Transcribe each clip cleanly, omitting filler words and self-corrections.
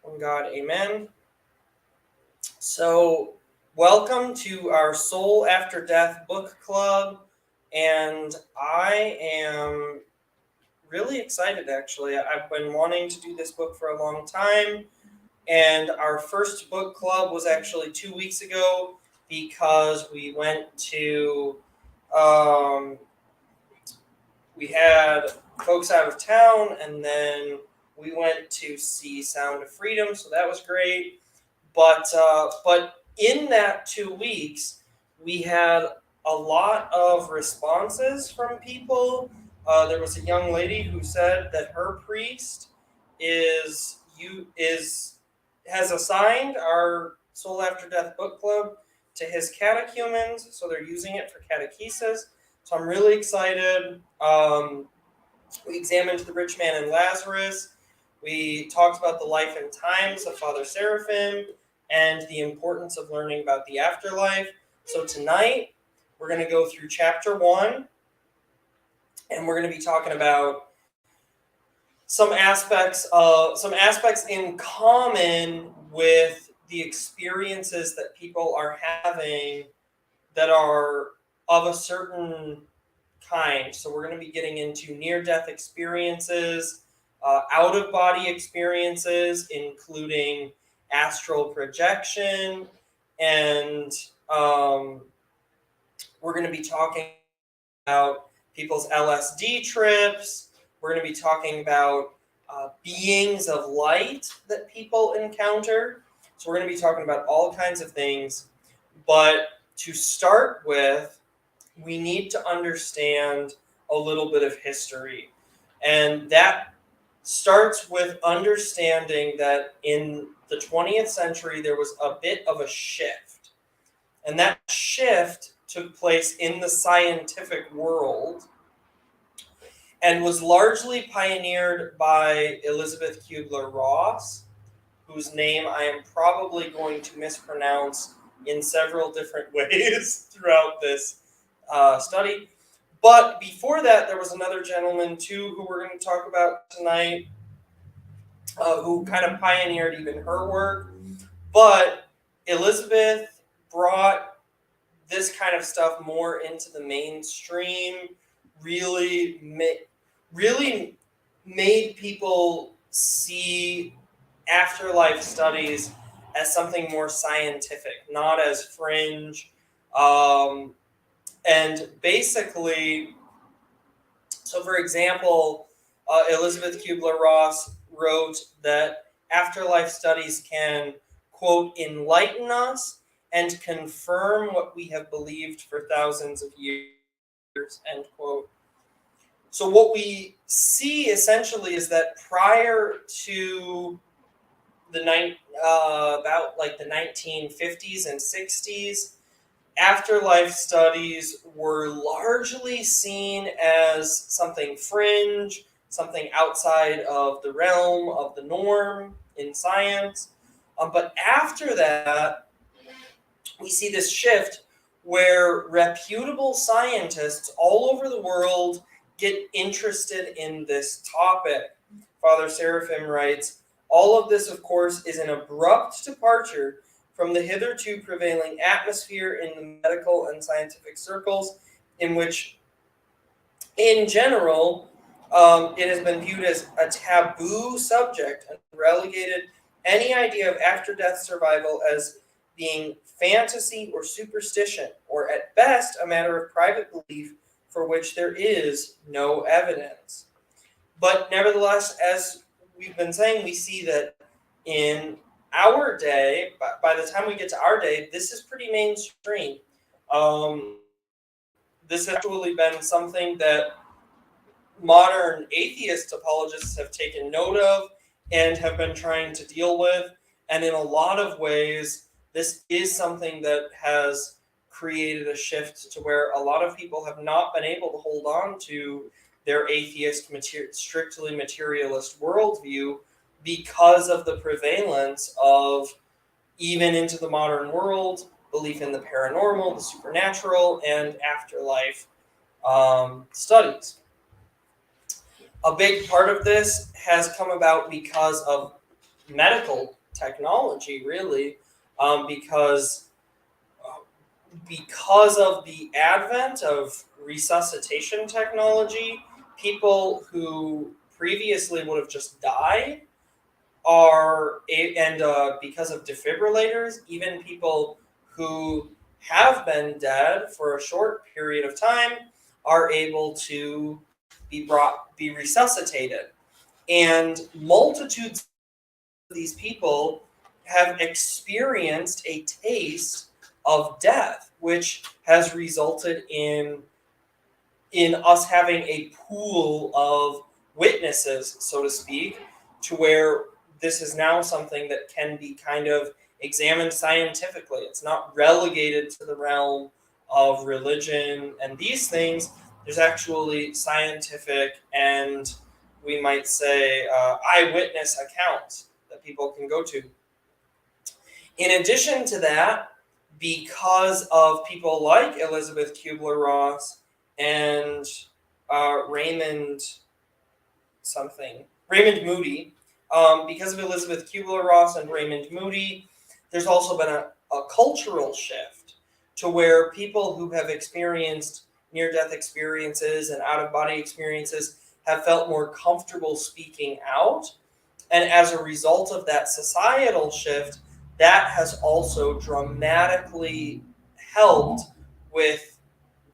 One God, amen. So, welcome to our Soul After Death book club. And I am really excited actually. I've been wanting to do this book for a long time. And our first book club was actually 2 weeks ago because um, we had folks out of town, and then we went to see Sound of Freedom, so that was great. But in that 2 weeks, we had a lot of responses from people. There was a young lady who said that her priest is has assigned our Soul After Death book club to his catechumens, so they're using it for catechesis. So I'm really excited. We examined the rich man and Lazarus. We talked about the life and times of Father Seraphim and the importance of learning about the afterlife. So tonight, we're going to go through chapter 1, and we're going to be talking about some aspects in common with the experiences that people are having that are of a certain kind. So we're going to be getting into near-death experiences, out-of-body experiences, including astral projection, and we're going to be talking about people's LSD trips. We're going to be talking about beings of light that people encounter. So we're going to be talking about all kinds of things. But to start with, we need to understand a little bit of history. And that starts with understanding that in the 20th century, there was a bit of a shift. And that shift took place in the scientific world and was largely pioneered by Elizabeth Kubler-Ross, whose name I am probably going to mispronounce in several different ways throughout this study. But before that, there was another gentleman too who we're going to talk about tonight, who kind of pioneered even her work. But Elizabeth brought this kind of stuff more into the mainstream, really made people see afterlife studies as something more scientific, not as fringe. And basically, so for example, Elizabeth Kubler-Ross wrote that afterlife studies can, quote, enlighten us and confirm what we have believed for thousands of years, end quote. So what we see essentially is that prior to about like the 1950s and 60s, afterlife studies were largely seen as something fringe, something outside of the realm of the norm in science. But after that, we see this shift where reputable scientists all over the world get interested in this topic. Father Seraphim writes, all of this, of course, is an abrupt departure from the hitherto prevailing atmosphere in the medical and scientific circles, in which, in general, it has been viewed as a taboo subject and relegated any idea of after-death survival as being fantasy or superstition, or at best a matter of private belief for which there is no evidence. But nevertheless, as we've been saying, we see that in our day, by the time we get to our day, this is pretty mainstream. This has actually been something that modern atheist apologists have taken note of and have been trying to deal with. And in a lot of ways, this is something that has created a shift to where a lot of people have not been able to hold on to their atheist, strictly materialist worldview because of the prevalence of, even into the modern world, belief in the paranormal, the supernatural, and afterlife studies. A big part of this has come about because of medical technology, really, because of the advent of resuscitation technology, people who previously would have just died because of defibrillators, even people who have been dead for a short period of time are able to be resuscitated. And multitudes of these people have experienced a taste of death, which has resulted in us having a pool of witnesses, so to speak, to where this is now something that can be kind of examined scientifically. It's not relegated to the realm of religion and these things. There's actually scientific and, we might say, eyewitness accounts that people can go to. In addition to that, because of people like Elizabeth Kubler-Ross and Raymond Moody, because of Elizabeth Kubler-Ross and Raymond Moody, there's also been a cultural shift to where people who have experienced near-death experiences and out-of-body experiences have felt more comfortable speaking out. And as a result of that societal shift, that has also dramatically helped with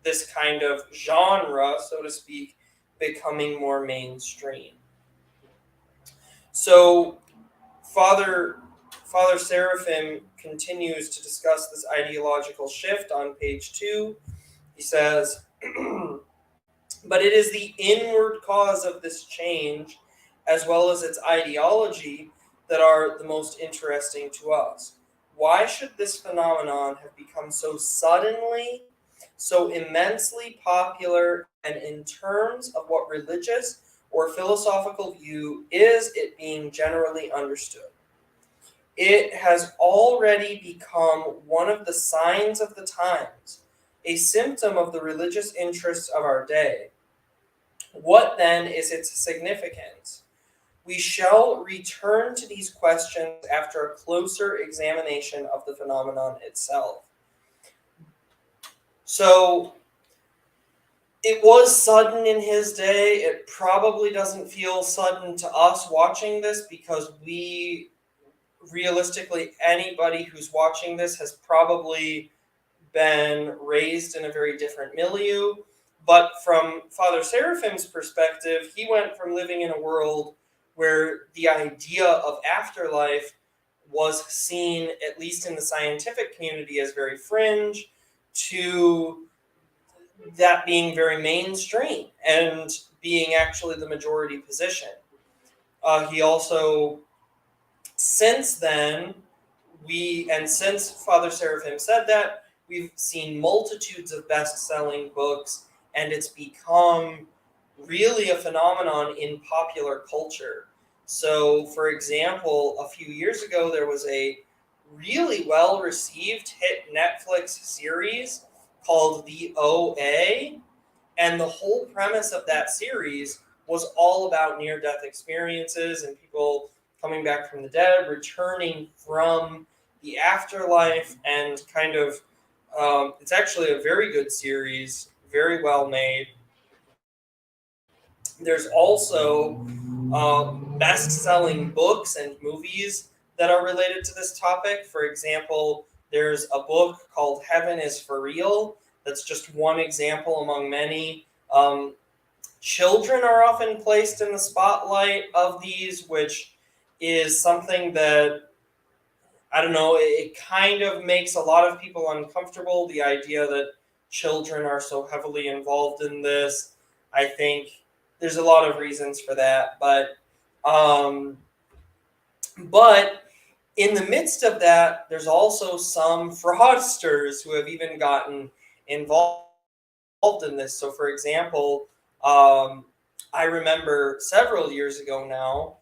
this kind of genre, so to speak, becoming more mainstream. So Father Seraphim continues to discuss this ideological shift on page 2. He says, but it is the inward cause of this change, as well as its ideology, that are the most interesting to us. Why should this phenomenon have become so suddenly, so immensely popular, and in terms of what religious or philosophical view is it being generally understood? It has already become one of the signs of the times, a symptom of the religious interests of our day. What then is its significance? We shall return to these questions after a closer examination of the phenomenon itself. So, it was sudden in his day. It probably doesn't feel sudden to us watching this, because realistically, anybody who's watching this has probably been raised in a very different milieu. But from Father Seraphim's perspective, he went from living in a world where the idea of afterlife was seen, at least in the scientific community, as very fringe, to that being very mainstream and being actually the majority position. He also, since then, since Father Seraphim said that, we've seen multitudes of best-selling books, and it's become really a phenomenon in popular culture. So, for example, a few years ago, there was a really well-received hit Netflix series called The OA, and the whole premise of that series was all about near-death experiences and people coming back from the dead, returning from the afterlife, and kind of, it's actually a very good series, very well made. There's also best-selling books and movies that are related to this topic. For example, there's a book called Heaven is for Real. That's just one example among many. Children are often placed in the spotlight of these, which is something that, I don't know, it kind of makes a lot of people uncomfortable, the idea that children are so heavily involved in this. I think there's a lot of reasons for that, but in the midst of that, there's also some fraudsters who have even gotten involved in this. So, for example, I remember several years ago now,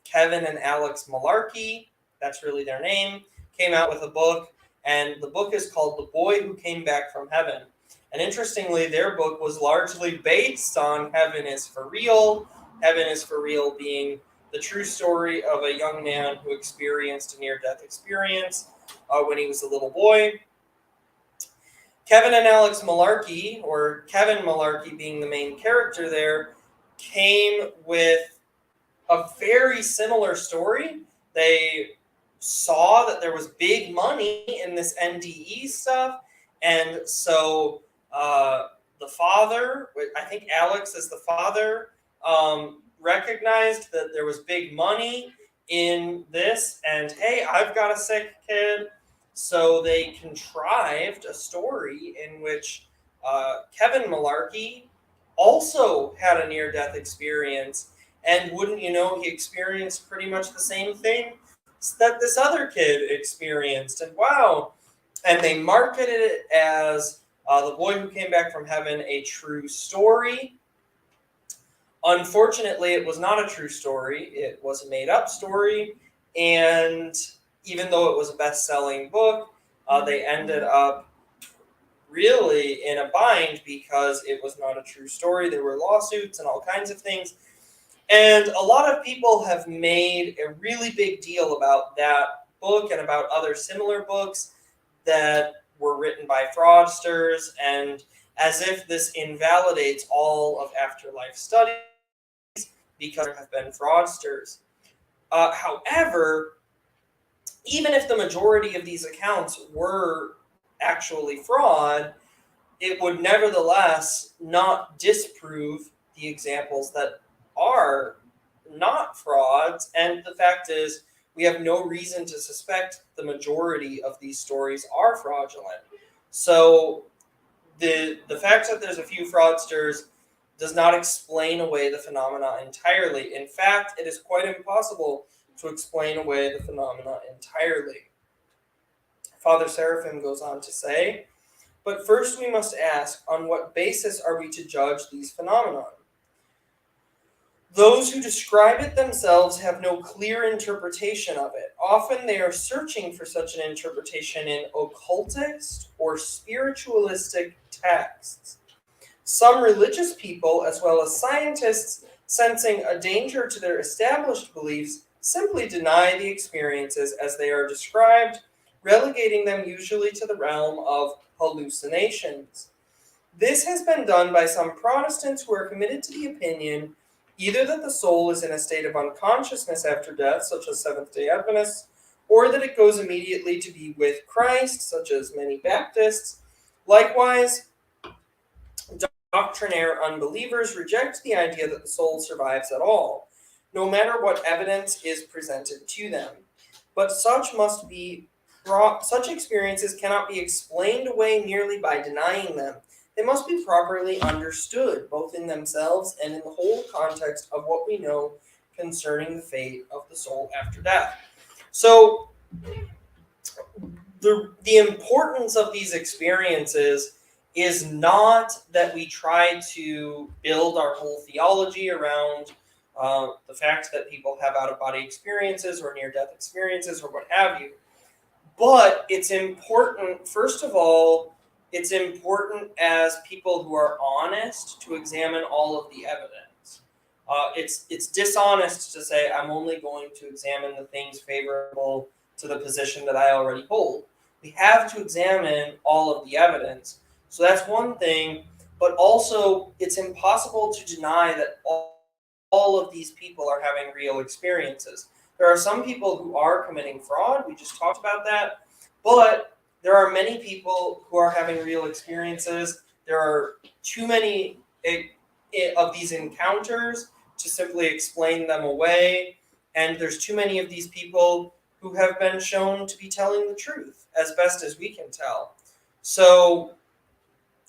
Kevin and Alex Malarkey, that's really their name, came out with a book, and the book is called The Boy Who Came Back from Heaven. And interestingly, their book was largely based on Heaven is for Real. Heaven is for Real being the true story of a young man who experienced a near-death experience when he was a little boy. Kevin and Alex Malarkey, or Kevin Malarkey being the main character there, came with a very similar story. They saw that there was big money in this NDE stuff, and so the father, I think Alex is the father, recognized that there was big money in this, and hey, I've got a sick kid. So they contrived a story in which Kevin Malarkey also had a near-death experience, and wouldn't you know, he experienced pretty much the same thing that this other kid experienced. And wow, and they marketed it as The Boy Who Came Back from Heaven, a true story. Unfortunately, it was not a true story. It was a made-up story, and even though it was a best-selling book, they ended up really in a bind because it was not a true story. There were lawsuits and all kinds of things. And a lot of people have made a really big deal about that book and about other similar books that were written by fraudsters, and as if this invalidates all of afterlife studies because there have been fraudsters. However, even if the majority of these accounts were actually fraud, it would nevertheless not disprove the examples that are not frauds. And the fact is, we have no reason to suspect the majority of these stories are fraudulent. So the fact that there's a few fraudsters does not explain away the phenomena entirely. In fact, it is quite impossible to explain away the phenomena entirely. Father Seraphim goes on to say, but first we must ask, on what basis are we to judge these phenomena? Those who describe it themselves have no clear interpretation of it. Often they are searching for such an interpretation in occultist or spiritualistic texts. Some religious people, as well as scientists, sensing a danger to their established beliefs, simply deny the experiences as they are described, relegating them usually to the realm of hallucinations. This has been done by some Protestants who are committed to the opinion either that the soul is in a state of unconsciousness after death, such as Seventh-day Adventists, or that it goes immediately to be with Christ, such as many Baptists. Likewise, doctrinaire unbelievers reject the idea that the soul survives at all, no matter what evidence is presented to them. But such experiences cannot be explained away merely by denying them. They must be properly understood, both in themselves and in the whole context of what we know concerning the fate of the soul after death. So, the importance of these experiences is not that we try to build our whole theology around the fact that people have out-of-body experiences or near-death experiences or what have you. But it's important, first of all, it's important as people who are honest to examine all of the evidence. It's dishonest to say, I'm only going to examine the things favorable to the position that I already hold. We have to examine all of the evidence. So that's one thing, but also it's impossible to deny that all of these people are having real experiences. There are some people who are committing fraud, we just talked about that, but there are many people who are having real experiences. There are too many of these encounters to simply explain them away, and there's too many of these people who have been shown to be telling the truth, as best as we can tell. So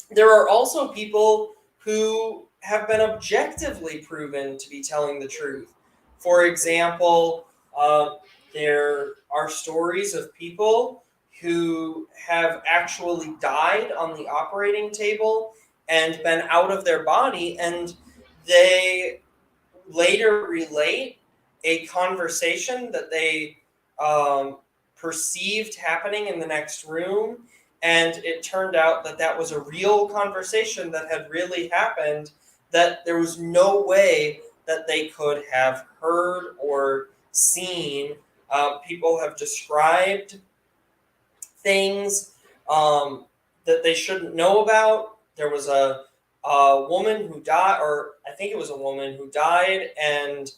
there are also people who have been objectively proven to be telling the truth. For example, there are stories of people who have actually died on the operating table and been out of their body, and they later relate a conversation that they perceived happening in the next room, and it turned out that that was a real conversation that had really happened, that there was no way that they could have heard or seen. People have described things that they shouldn't know about. There was a woman who died, or I think it was a woman who died, and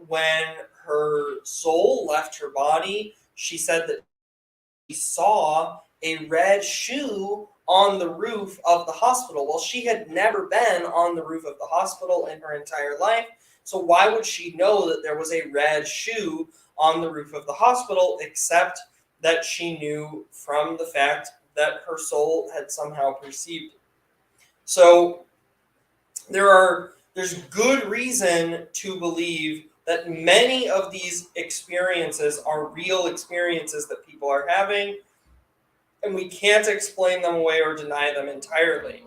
when her soul left her body, she said that she saw a red shoe on the roof of the hospital. Well, she had never been on the roof of the hospital in her entire life, so why would she know that there was a red shoe on the roof of the hospital, except that she knew from the fact that her soul had somehow perceived it. So there's good reason to believe that many of these experiences are real experiences that people are having, and we can't explain them away or deny them entirely.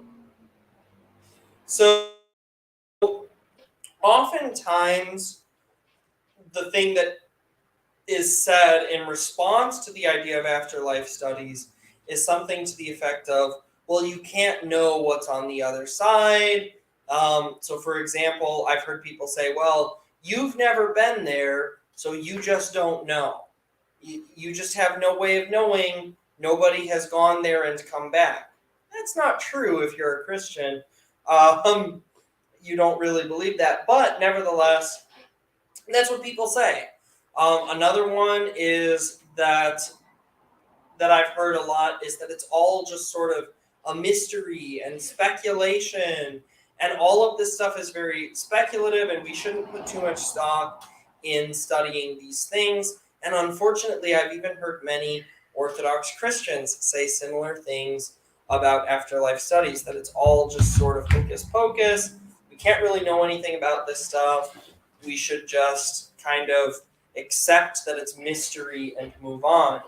So oftentimes the thing that is said in response to the idea of afterlife studies is something to the effect of, well, you can't know what's on the other side. So, for example, I've heard people say, well, you've never been there, so you just don't know. You just have no way of knowing. Nobody has gone there and come back. That's not true if you're a Christian. You don't really believe that. But nevertheless, that's what people say. Another one is that I've heard a lot is that it's all just sort of a mystery and speculation, and all of this stuff is very speculative, and we shouldn't put too much stock in studying these things. And unfortunately, I've even heard many Orthodox Christians say similar things about afterlife studies, that it's all just sort of hocus pocus. We can't really know anything about this stuff. We should just kind of accept that it's mystery and move on.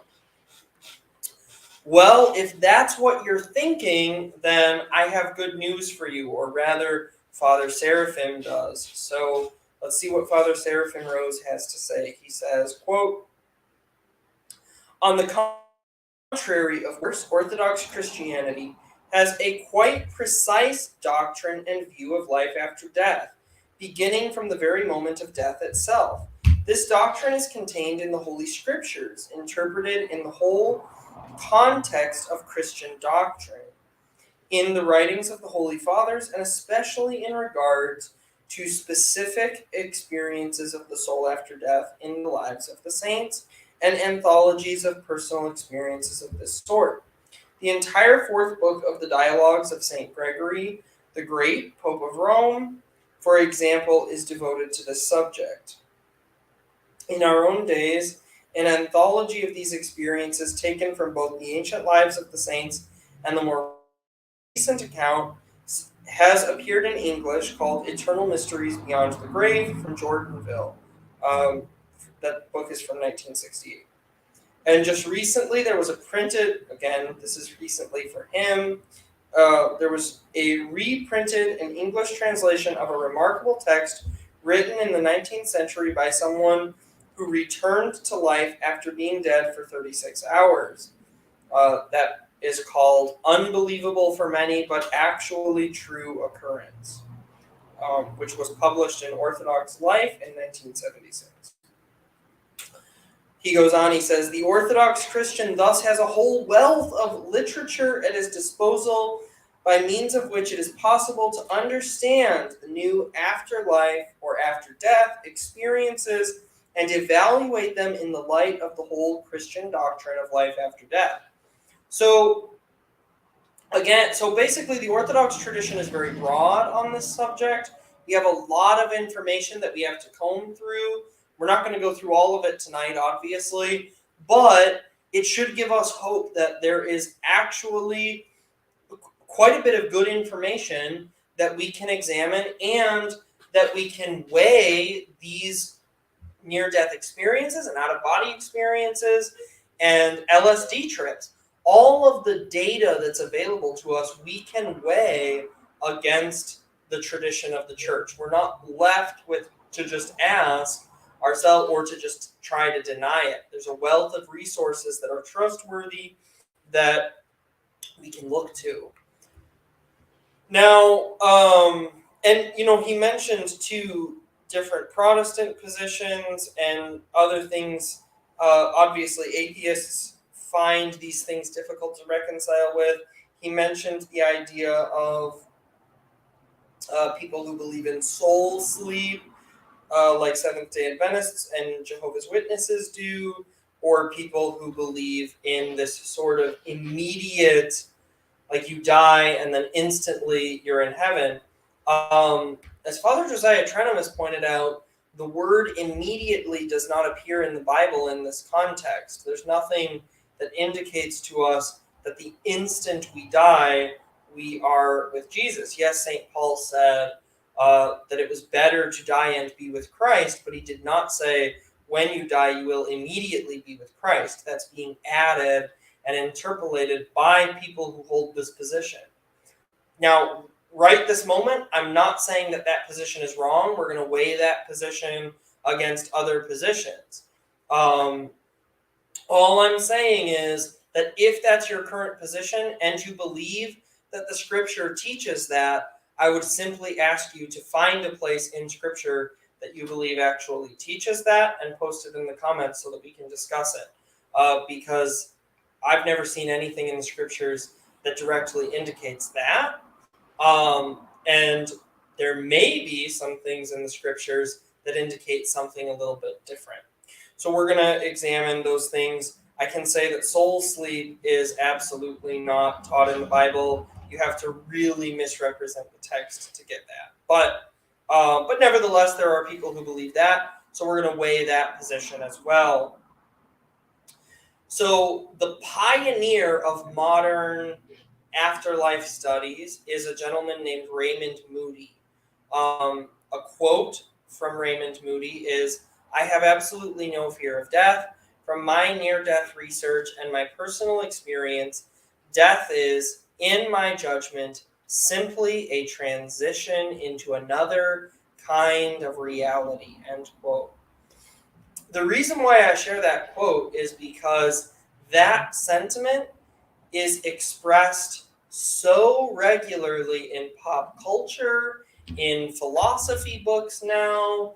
Well, if that's what you're thinking, then I have good news for you, or rather, Father Seraphim does. So let's see what Father Seraphim Rose has to say. He says, quote, on the contrary, of course, Orthodox Christianity has a quite precise doctrine and view of life after death, beginning from the very moment of death itself. This doctrine is contained in the Holy Scriptures, interpreted in the whole context of Christian doctrine, in the writings of the Holy Fathers, and especially in regards to specific experiences of the soul after death in the lives of the saints, and anthologies of personal experiences of this sort. The entire fourth book of the Dialogues of St. Gregory the Great, Pope of Rome, for example, is devoted to this subject. In our own days, an anthology of these experiences taken from both the ancient lives of the saints and the more recent account has appeared in English, called Eternal Mysteries Beyond the Grave, from Jordanville. That book is from 1968. And just recently there was a printed, again, this is recently for him, there was a reprinted and English translation of a remarkable text written in the 19th century by someone who returned to life after being dead for 36 hours. That is called Unbelievable for Many, but Actually True Occurrence, which was published in Orthodox Life in 1976. He goes on, he says, the Orthodox Christian thus has a whole wealth of literature at his disposal by means of which it is possible to understand the new afterlife or after death experiences and evaluate them in the light of the whole Christian doctrine of life after death. So, again, so basically the Orthodox tradition is very broad on this subject. We have a lot of information that we have to comb through. We're not going to go through all of it tonight, obviously, but it should give us hope that there is actually quite a bit of good information that we can examine, and that we can weigh these near-death experiences and out-of-body experiences and LSD trips. All of the data that's available to us, we can weigh against the tradition of the church. We're not left with to just ask ourselves or to just try to deny it. There's a wealth of resources that are trustworthy that we can look to. Now, and he mentioned too different Protestant positions and other things. Obviously, atheists find these things difficult to reconcile with. He mentioned the idea of people who believe in soul sleep, like Seventh day Adventists and Jehovah's Witnesses do, or people who believe in this sort of immediate, like you die and then instantly you're in heaven. As Father Josiah Trenum has pointed out, the word immediately does not appear in the Bible in this context. There's nothing that indicates to us that the instant we die, we are with Jesus. Yes, St. Paul said that it was better to die and be with Christ, but he did not say, when you die, you will immediately be with Christ. That's being added and interpolated by people who hold this position. Now, right this moment, I'm not saying that that position is wrong. We're going to weigh that position against other positions. All I'm saying is that if that's your current position and you believe that the scripture teaches that, I would simply ask you to find a place in scripture that you believe actually teaches that and post it in the comments so that we can discuss it. Because I've never seen anything in the scriptures that directly indicates that. And there may be some things in the scriptures that indicate something a little bit different. So we're going to examine those things. I can say that soul sleep is absolutely not taught in the Bible. You have to really misrepresent the text to get that. But nevertheless, there are people who believe that. So we're going to weigh that position as well. So the pioneer of modern afterlife studies is a gentleman named Raymond Moody. A quote from Raymond Moody is, "I have absolutely no fear of death. From my near-death research and my personal experience, death is, in my judgment, simply a transition into another kind of reality," end quote. The reason why I share that quote is because that sentiment is expressed so regularly in pop culture, in philosophy books now.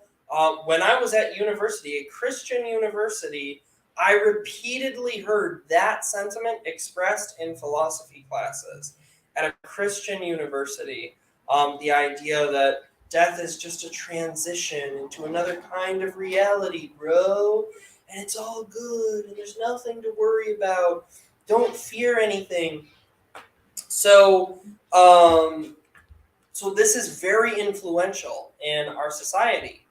When I was at university, a Christian university, I repeatedly heard that sentiment expressed in philosophy classes at a Christian university. The idea that death is just a transition into another kind of reality, bro. And it's all good, and there's nothing to worry about. Don't fear anything. So, so this is very influential in our society.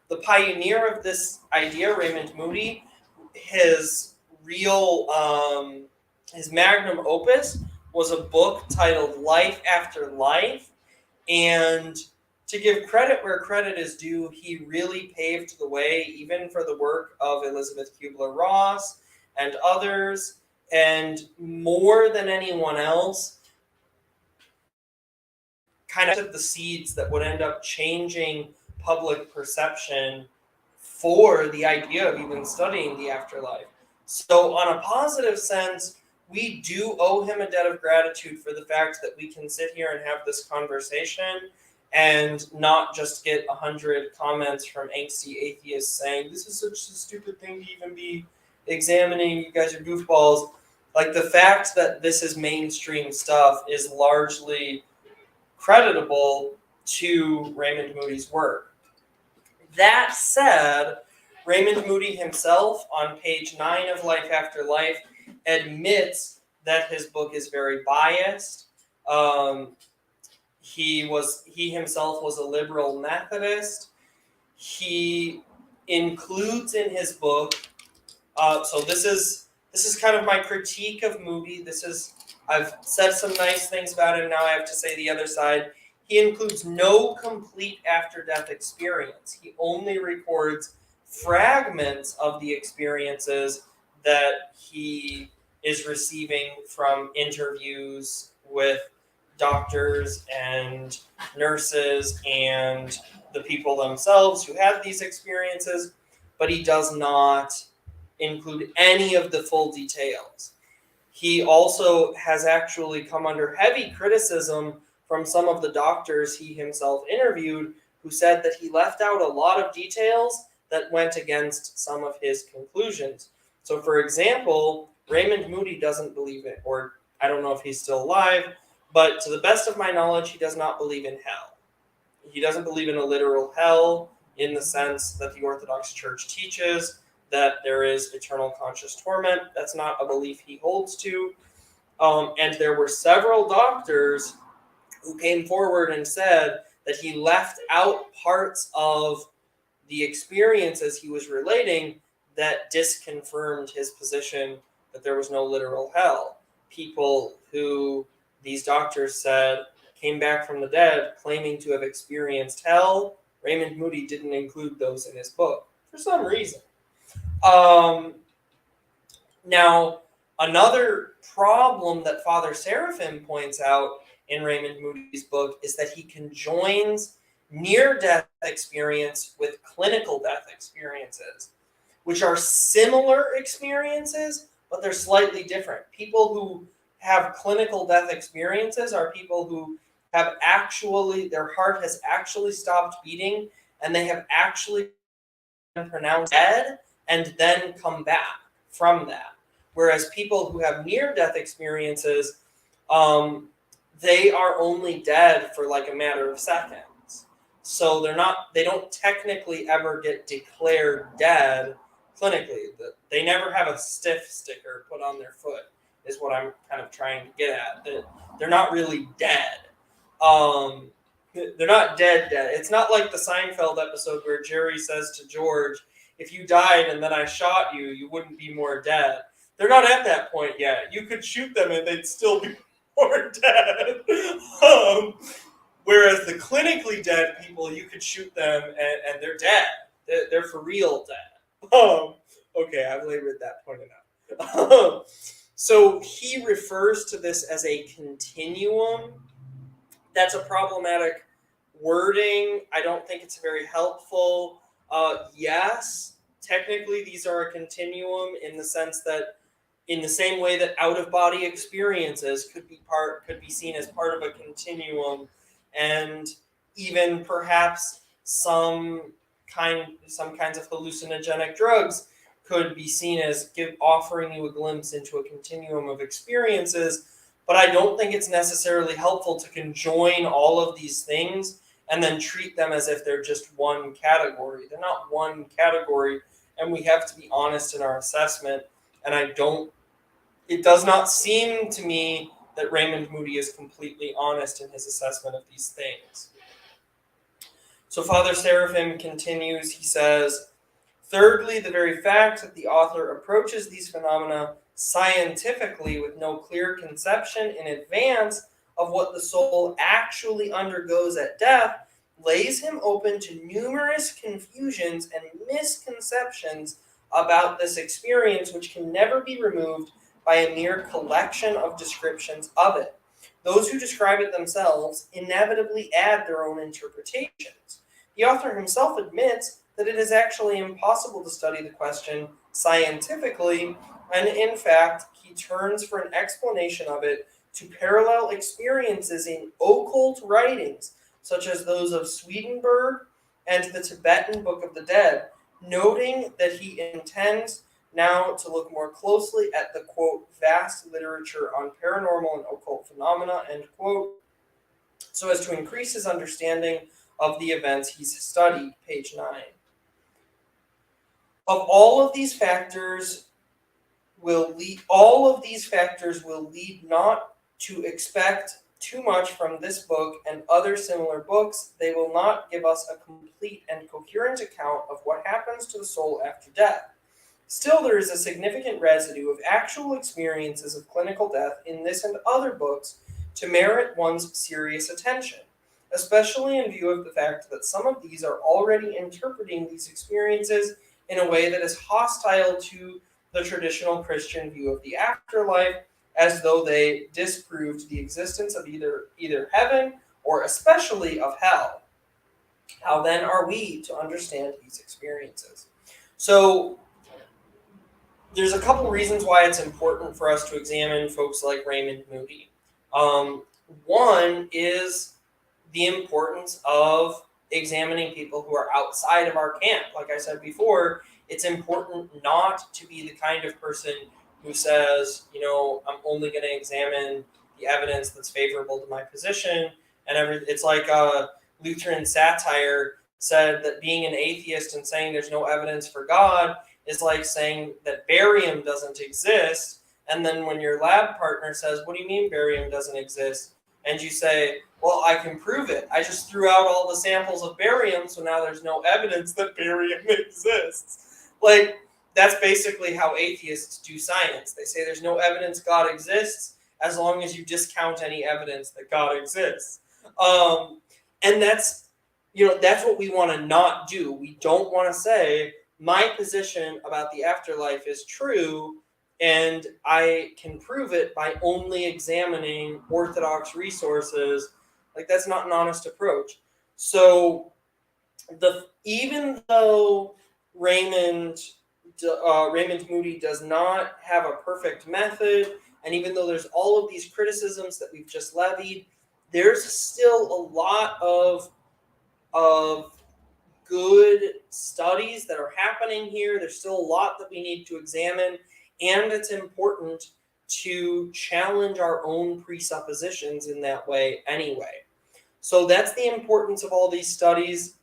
The pioneer of this idea, Raymond Moody, his his magnum opus was a book titled Life After Life. And to give credit where credit is due, he really paved the way even for the work of Elizabeth Kubler-Ross and others. And more than anyone else, kind of the seeds that would end up changing public perception for the idea of even studying the afterlife. So, on a positive sense, we do owe him a debt of gratitude for the fact that we can sit here and have this conversation and not just get 100 comments from angsty atheists saying, "This is such a stupid thing to even be examining, you guys are goofballs." Like, the fact that this is mainstream stuff is largely creditable to Raymond Moody's work. That said, Raymond Moody himself, on page 9 of Life After Life, admits that his book is very biased. He himself was a liberal Methodist. He includes in his book, so this is kind of my critique of Moody. I've said some nice things about him, now I have to say the other side. He includes no complete after-death experience. He only records fragments of the experiences that he is receiving from interviews with doctors and nurses and the people themselves who had these experiences, but he does not include any of the full details. He also has actually come under heavy criticism from some of the doctors he himself interviewed who said that he left out a lot of details that went against some of his conclusions. So, for example, Raymond Moody doesn't believe it, or I don't know if he's still alive, but to the best of my knowledge, he does not believe in hell. He doesn't believe in a literal hell in the sense that the Orthodox Church teaches, that there is eternal conscious torment. That's not a belief he holds to. And there were several doctors who came forward and said that he left out parts of the experiences he was relating that disconfirmed his position that there was no literal hell. People who these doctors said came back from the dead claiming to have experienced hell, Raymond Moody didn't include those in his book for some reason. Now, another problem that Father Seraphim points out in Raymond Moody's book is that he conjoins near-death experience with clinical death experiences, which are similar experiences, but they're slightly different. People who have clinical death experiences are people who have actually, their heart has actually stopped beating, and they have actually been pronounced dead and then come back from that. Whereas people who have near-death experiences, they are only dead for like a matter of seconds. So they don't technically ever get declared dead clinically. They never have a stiff sticker put on their foot, is what I'm kind of trying to get at. They're not really dead. They're not dead. It's not like the Seinfeld episode where Jerry says to George, if you died and then I shot you, you wouldn't be more dead. They're not at that point yet. You could shoot them and they'd still be more dead. Whereas the clinically dead people, you could shoot them and they're dead. They're for real dead. Okay, I've labored that point enough. So he refers to this as a continuum. That's a problematic wording. I don't think it's very helpful. Yes, technically these are a continuum in the sense that in the same way that out-of-body experiences could be seen as part of a continuum, and even perhaps some kinds of hallucinogenic drugs could be seen as offering you a glimpse into a continuum of experiences. But I don't think it's necessarily helpful to conjoin all of these things and then treat them as if they're just one category. They're not one category, and we have to be honest in our assessment. And it does not seem to me that Raymond Moody is completely honest in his assessment of these things. So Father Seraphim continues, he says, thirdly, the very fact that the author approaches these phenomena scientifically with no clear conception in advance of what the soul actually undergoes at death lays him open to numerous confusions and misconceptions about this experience, which can never be removed by a mere collection of descriptions of it. Those who describe it themselves inevitably add their own interpretations. The author himself admits that it is actually impossible to study the question scientifically, and in fact, he turns for an explanation of it to parallel experiences in occult writings, such as those of Swedenborg and the Tibetan Book of the Dead, noting that he intends now to look more closely at the, quote, vast literature on paranormal and occult phenomena, end quote, so as to increase his understanding of the events he's studied, page 9. All of these factors will lead not to expect too much from this book and other similar books. They will not give us a complete and coherent account of what happens to the soul after death. Still, there is a significant residue of actual experiences of clinical death in this and other books to merit one's serious attention, especially in view of the fact that some of these are already interpreting these experiences in a way that is hostile to the traditional Christian view of the afterlife, as though they disproved the existence of either heaven or especially of hell. How then are we to understand these experiences? So there's a couple reasons why it's important for us to examine folks like Raymond Moody. One is the importance of examining people who are outside of our camp. Like I said before, it's important not to be the kind of person who says, I'm only going to examine the evidence that's favorable to my position. It's like Lutheran satire said that being an atheist and saying there's no evidence for God is like saying that barium doesn't exist. And then when your lab partner says, what do you mean barium doesn't exist? And you say, well, I can prove it. I just threw out all the samples of barium, so now there's no evidence that barium exists. Like, that's basically how atheists do science. They say there's no evidence God exists as long as you discount any evidence that God exists. And that's what we want to not do. We don't want to say, my position about the afterlife is true, and I can prove it by only examining Orthodox resources. Like, that's not an honest approach. So, even though Raymond Moody does not have a perfect method, and even though there's all of these criticisms that we've just levied, there's still a lot of good studies that are happening here. There's still a lot that we need to examine, and it's important to challenge our own presuppositions in that way anyway. So that's the importance of all these studies.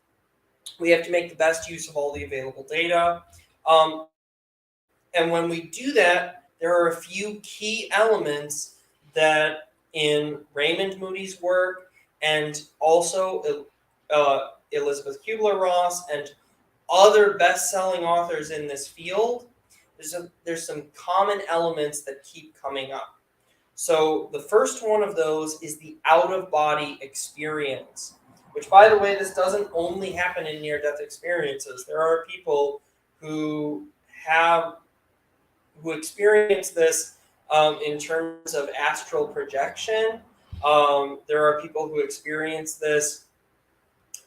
We have to make the best use of all the available data. And when we do that, there are a few key elements that in Raymond Moody's work, and also Elizabeth Kubler-Ross and other best-selling authors in this field, there's some common elements that keep coming up. So the first one of those is the out-of-body experience, which, by the way, this doesn't only happen in near-death experiences. There are people who experience this in terms of astral projection. There are people who experience this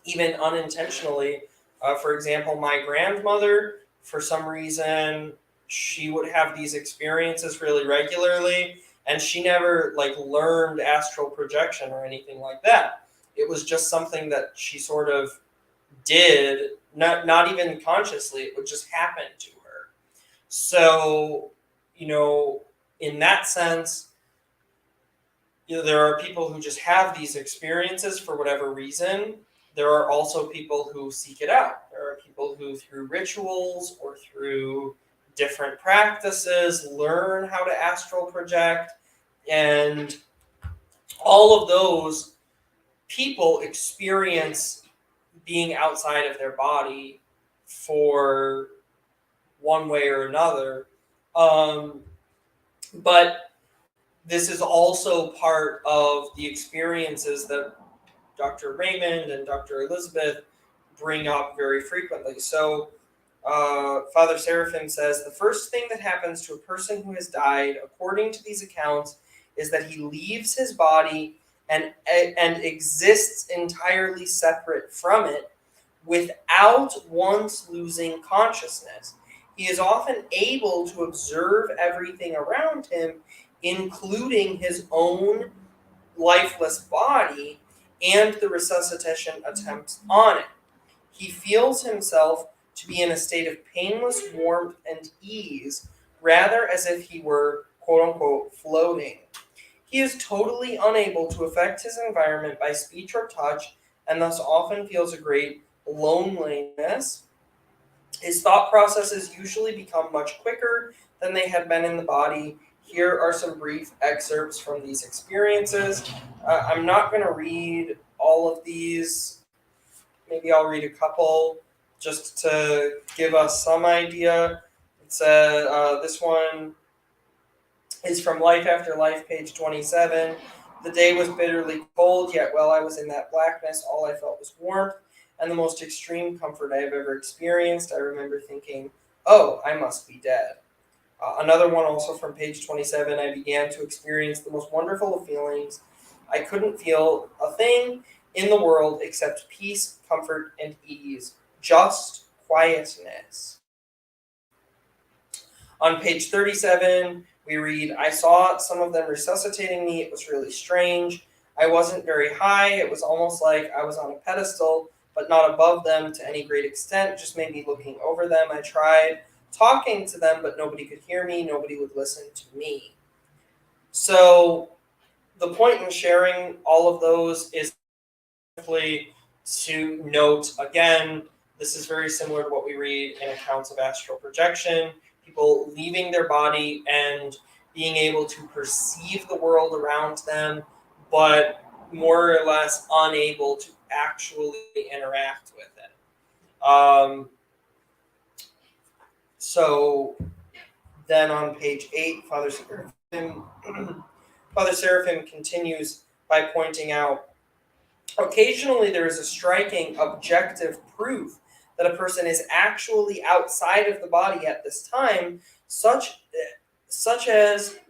even unintentionally. For example, my grandmother, for some reason, she would have these experiences really regularly, and she never learned astral projection or anything like that. It was just something that she sort of did, not even consciously. It would just happen to her. So, in that sense, there are people who just have these experiences for whatever reason. There are also people who seek it out. There are people who, through rituals or through different practices, learn how to astral project. And all of those people experience being outside of their body for one way or another. But this is also part of the experiences that Dr. Raymond and Dr. Elizabeth bring up very frequently. So Father Seraphim says, the first thing that happens to a person who has died, according to these accounts, is that he leaves his body and exists entirely separate from it without once losing consciousness. He is often able to observe everything around him, including his own lifeless body and the resuscitation attempts on it. He feels himself to be in a state of painless warmth and ease, rather as if he were, quote-unquote, floating. He is totally unable to affect his environment by speech or touch, and thus often feels a great loneliness. His thought processes usually become much quicker than they had been in the body. Here are some brief excerpts from these experiences. I'm not going to read all of these. Maybe I'll read a couple just to give us some idea. It's this one is from Life After Life, page 27. The day was bitterly cold, yet while I was in that blackness, all I felt was warmth and the most extreme comfort I have ever experienced. I remember thinking, oh, I must be dead. Another one also from page 27, I began to experience the most wonderful of feelings. I couldn't feel a thing in the world except peace, comfort, and ease. Just quietness. On page 37, we read, I saw some of them resuscitating me. It was really strange. I wasn't very high. It was almost like I was on a pedestal, but not above them to any great extent, just maybe looking over them. I tried talking to them, but nobody could hear me, nobody would listen to me. So the point in sharing all of those is simply to note, again, this is very similar to what we read in accounts of astral projection, people leaving their body and being able to perceive the world around them, but more or less unable to actually interact with it. So then on page 8, Father Seraphim continues by pointing out, occasionally there is a striking objective proof that a person is actually outside of the body at this time, such as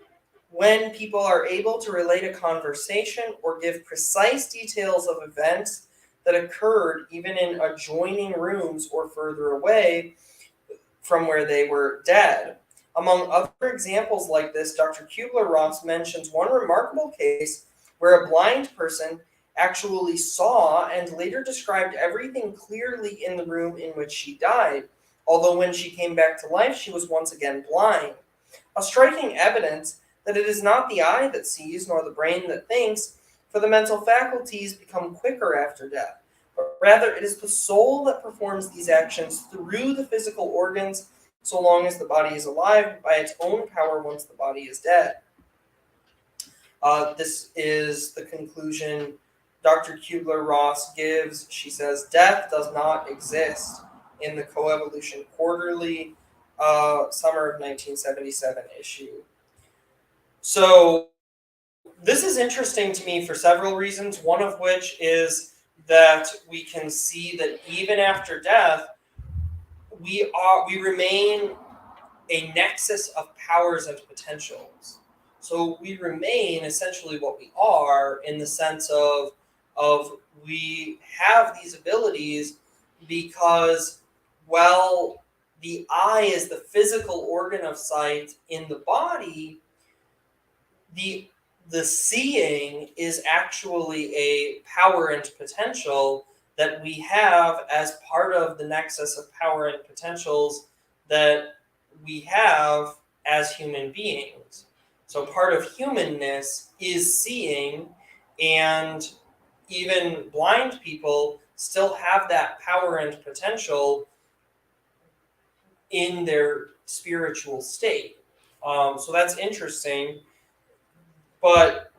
when people are able to relate a conversation or give precise details of events that occurred even in adjoining rooms or further away from where they were dead. Among other examples like this, Dr. Kubler-Ross mentions one remarkable case where a blind person actually saw and later described everything clearly in the room in which she died, although when she came back to life, she was once again blind. A striking evidence that it is not the eye that sees nor the brain that thinks, for the mental faculties become quicker after death, but rather it is the soul that performs these actions through the physical organs so long as the body is alive by its own power once the body is dead. This is the conclusion Dr. Kubler-Ross gives. She says, death does not exist in the Coevolution Quarterly, summer of 1977 issue. So this is interesting to me for several reasons, one of which is that we can see that even after death, we remain a nexus of powers and potentials. So we remain essentially what we are in the sense of we have these abilities because, well, the eye is the physical organ of sight in the body. The seeing is actually a power and potential that we have as part of the nexus of power and potentials that we have as human beings. So part of humanness is seeing, and even blind people still have that power and potential in their spiritual state. So that's interesting. But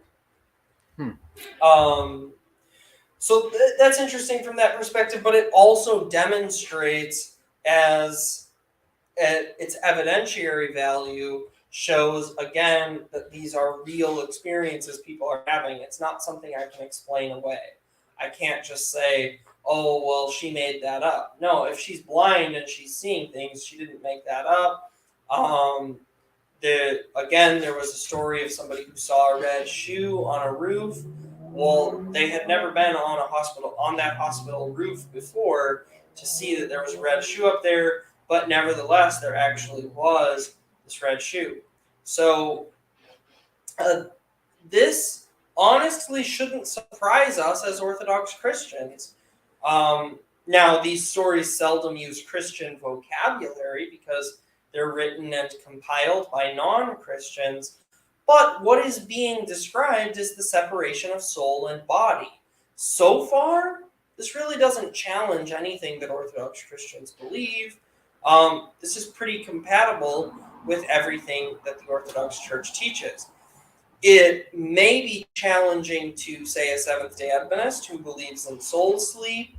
that's interesting from that perspective, but it also demonstrates as its evidentiary value shows, again, that these are real experiences people are having. It's not something I can explain away. I can't just say, oh, well, she made that up. No, if she's blind and she's seeing things, she didn't make that up. Again, there was a story of somebody who saw a red shoe on a roof. Well, they had never been on that hospital roof before to see that there was a red shoe up there, but nevertheless, there actually was this red shoe. So this honestly shouldn't surprise us as Orthodox Christians. Now, these stories seldom use Christian vocabulary because they're written and compiled by non-Christians, but what is being described is the separation of soul and body. So far, this really doesn't challenge anything that Orthodox Christians believe. This is pretty compatible with everything that the Orthodox Church teaches. It may be challenging to, say, a Seventh-day Adventist who believes in soul sleep.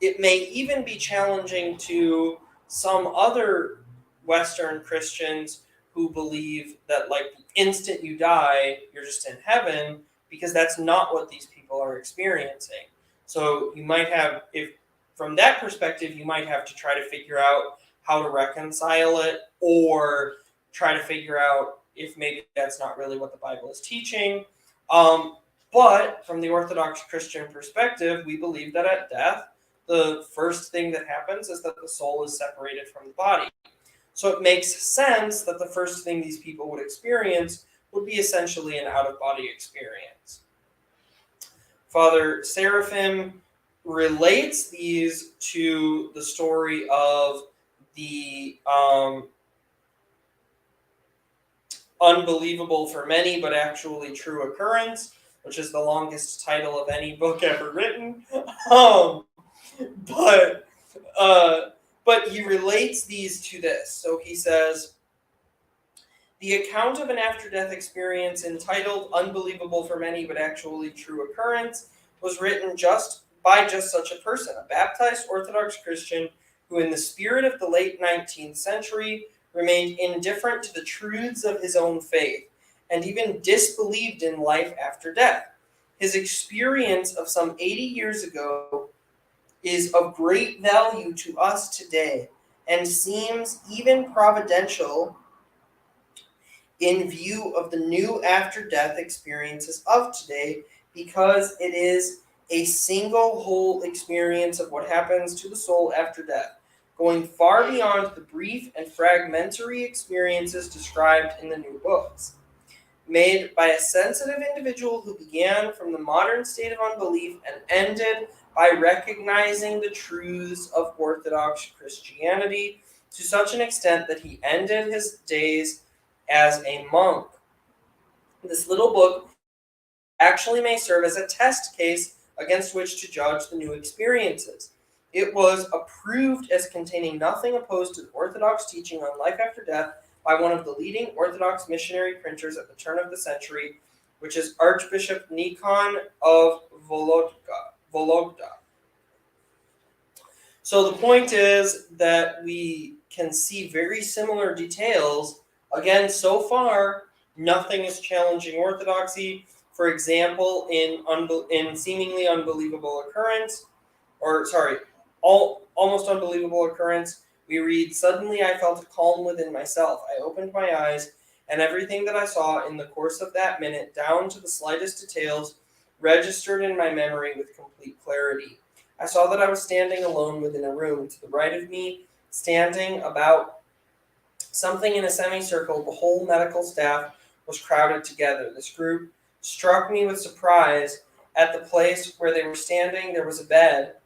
It may even be challenging to some other Western Christians who believe that, like, the instant you die, you're just in heaven, because that's not what these people are experiencing. So you might have, if from that perspective, you might have to try to figure out how to reconcile it, or try to figure out if maybe that's not really what the Bible is teaching. But from the Orthodox Christian perspective, we believe that at death, the first thing that happens is that the soul is separated from the body. So it makes sense that the first thing these people would experience would be essentially an out-of-body experience. Father Seraphim relates these to the story of the unbelievable for many but actually true occurrence, which is the longest title of any book ever written. um, but uh, but he relates these to this. So he says, the account of an after-death experience entitled "Unbelievable for Many but Actually True Occurrence" was written just such a person, a baptized Orthodox Christian who, in the spirit of the late 19th century, remained indifferent to the truths of his own faith and even disbelieved in life after death. His experience of some 80 years ago is of great value to us today and seems even providential in view of the new after death experiences of today, because it is a single whole experience of what happens to the soul after death, going far beyond the brief and fragmentary experiences described in the new books. Made by a sensitive individual who began from the modern state of unbelief and ended by recognizing the truths of Orthodox Christianity to such an extent that he ended his days as a monk. This little book actually may serve as a test case against which to judge the new experiences. It was approved as containing nothing opposed to the Orthodox teaching on life after death by one of the leading Orthodox missionary printers at the turn of the century, which is Archbishop Nikon of Vologda. So the point is that we can see very similar details. Again, so far, nothing is challenging orthodoxy. For example, in seemingly unbelievable occurrence, almost unbelievable occurrence, we read, "Suddenly I felt a calm within myself. I opened my eyes, and everything that I saw in the course of that minute, down to the slightest details, registered in my memory with complete clarity. I saw that I was standing alone within a room. To the right of me, standing about something in a semicircle, the whole medical staff was crowded together. This group struck me with surprise. At the place where they were standing, there was a bed.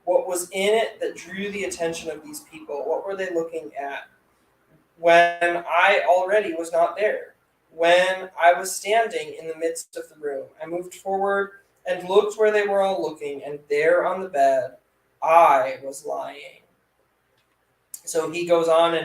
What was in it that drew the attention of these people? What were they looking at? When I already was not there. When I was standing in the midst of the room, I moved forward and looked where they were all looking, and there on the bed, I was lying." So he goes on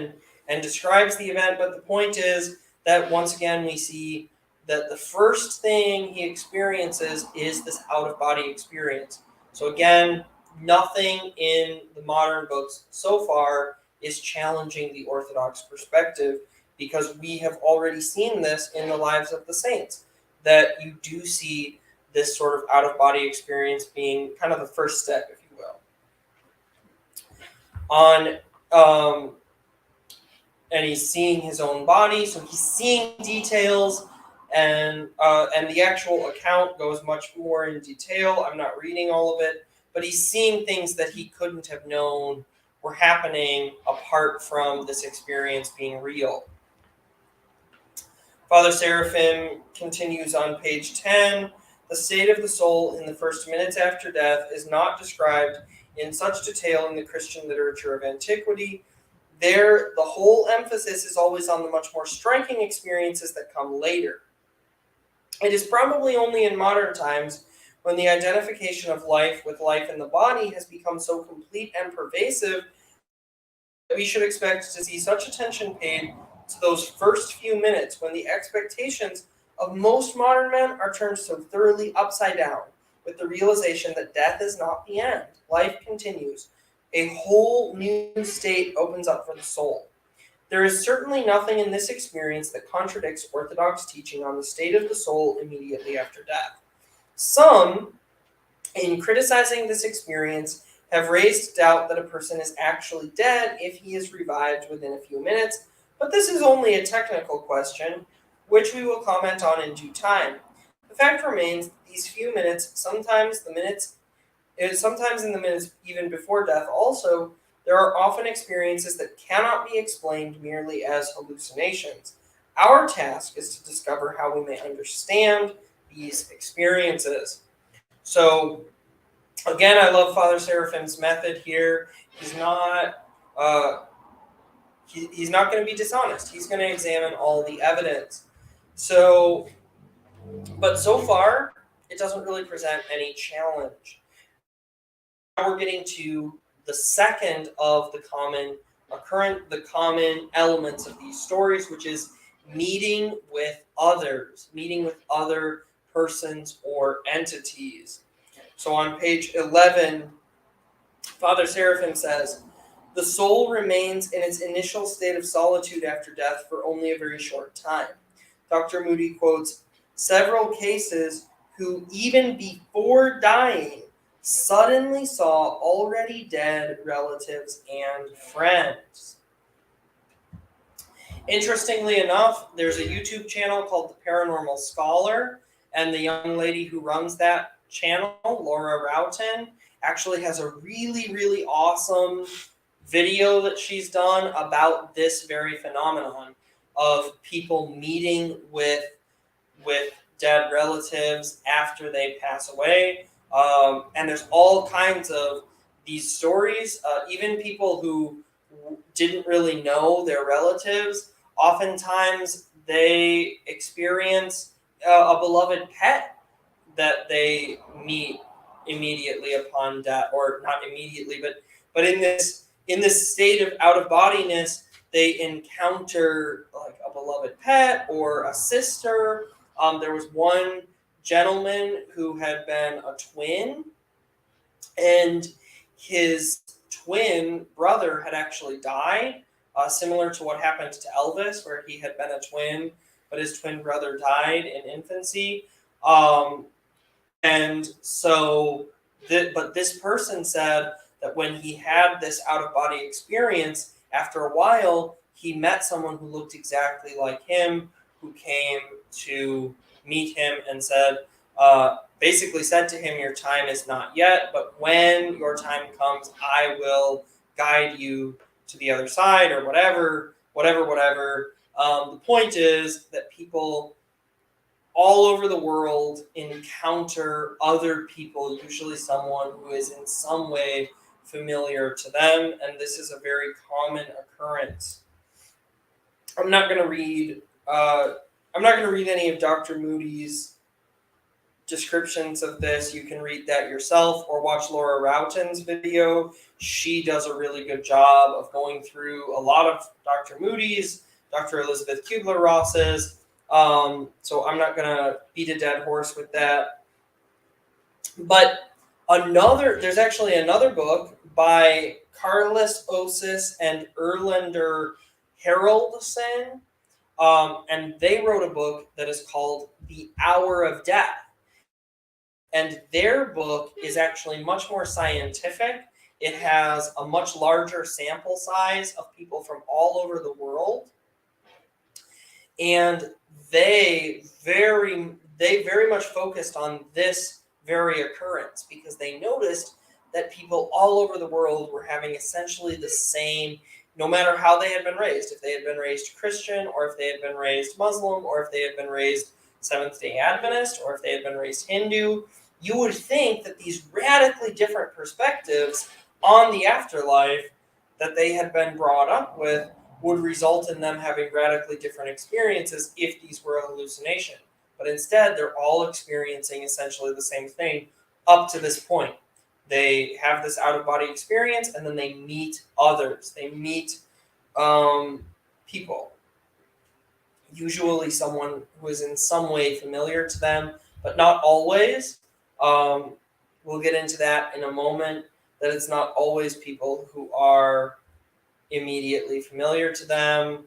and describes the event, but the point is that once again we see that the first thing he experiences is this out-of-body experience. So again, nothing in the modern books so far is challenging the Orthodox perspective, because we have already seen this in the lives of the saints, that you do see this sort of out-of-body experience being kind of the first step, if you will. And he's seeing his own body, so he's seeing details, and the actual account goes much more in detail. I'm not reading all of it, but he's seeing things that he couldn't have known were happening apart from this experience being real. Father Seraphim continues on page 10. The state of the soul in the first minutes after death is not described in such detail in the Christian literature of antiquity. There, the whole emphasis is always on the much more striking experiences that come later. It is probably only in modern times, when the identification of life with life in the body has become so complete and pervasive, that we should expect to see such attention paid to those first few minutes, when the expectations of most modern men are turned so thoroughly upside down, with the realization that death is not the end. Life continues. A whole new state opens up for the soul. There is certainly nothing in this experience that contradicts Orthodox teaching on the state of the soul immediately after death. Some, in criticizing this experience, have raised doubt that a person is actually dead if he is revived within a few minutes, but this is only a technical question, which we will comment on in due time. The fact remains that these few minutes, sometimes in the minutes even before death also, there are often experiences that cannot be explained merely as hallucinations. Our task is to discover how we may understand these experiences. So Again, I love Father Seraphim's method here. He's not he's not going to be dishonest. He's going to examine all the evidence. So, but so far, it doesn't really present any challenge. Now we're getting to the second of the common elements of these stories, which is meeting with others, meeting with other persons or entities. So on page 11, Father Seraphim says, the soul remains in its initial state of solitude after death for only a very short time. Dr. Moody quotes several cases who, even before dying, suddenly saw already dead relatives and friends. Interestingly enough, there's a YouTube channel called The Paranormal Scholar, and the young lady who runs that channel, Laura Roughton, actually has a really, really awesome video that she's done about this very phenomenon of people meeting with dead relatives after they pass away. And there's all kinds of these stories. Even people who didn't really know their relatives, oftentimes they experience a beloved pet that they meet immediately upon death, or not immediately, but in this state of out of bodiness, they encounter like a beloved pet or a sister. There was one gentleman who had been a twin, and his twin brother had actually died, similar to what happened to Elvis, where he had been a twin, but his twin brother died in infancy. And so, but this person said that when he had this out-of-body experience, after a while, he met someone who looked exactly like him, who came to meet him and said, basically said to him, your time is not yet, but when your time comes, I will guide you to the other side, or whatever. The point is that people all over the world encounter other people, usually someone who is in some way familiar to them, and this is a very common occurrence. I'm not going to read any of Dr. Moody's descriptions of this. You can read that yourself or watch Laura Roughton's video. She does a really good job of going through a lot of Dr. Moody's, Dr. Elizabeth Kubler-Ross's. So I'm not going to beat a dead horse with that. But there's actually another book by Carlos Osis and Erlander Haraldsson, and they wrote a book that is called The Hour of Death. And their book is actually much more scientific. It has a much larger sample size of people from all over the world. And they very much focused on this very occurrence, because they noticed that people all over the world were having essentially the same, no matter how they had been raised, if they had been raised Christian, or if they had been raised Muslim, or if they had been raised Seventh-day Adventist, or if they had been raised Hindu. You would think that these radically different perspectives on the afterlife that they had been brought up with would result in them having radically different experiences if these were a hallucination. But instead, they're all experiencing essentially the same thing up to this point. They have this out-of-body experience, and then they meet others. They meet people. Usually someone who is in some way familiar to them, but not always. We'll get into that in a moment, that it's not always people who are immediately familiar to them.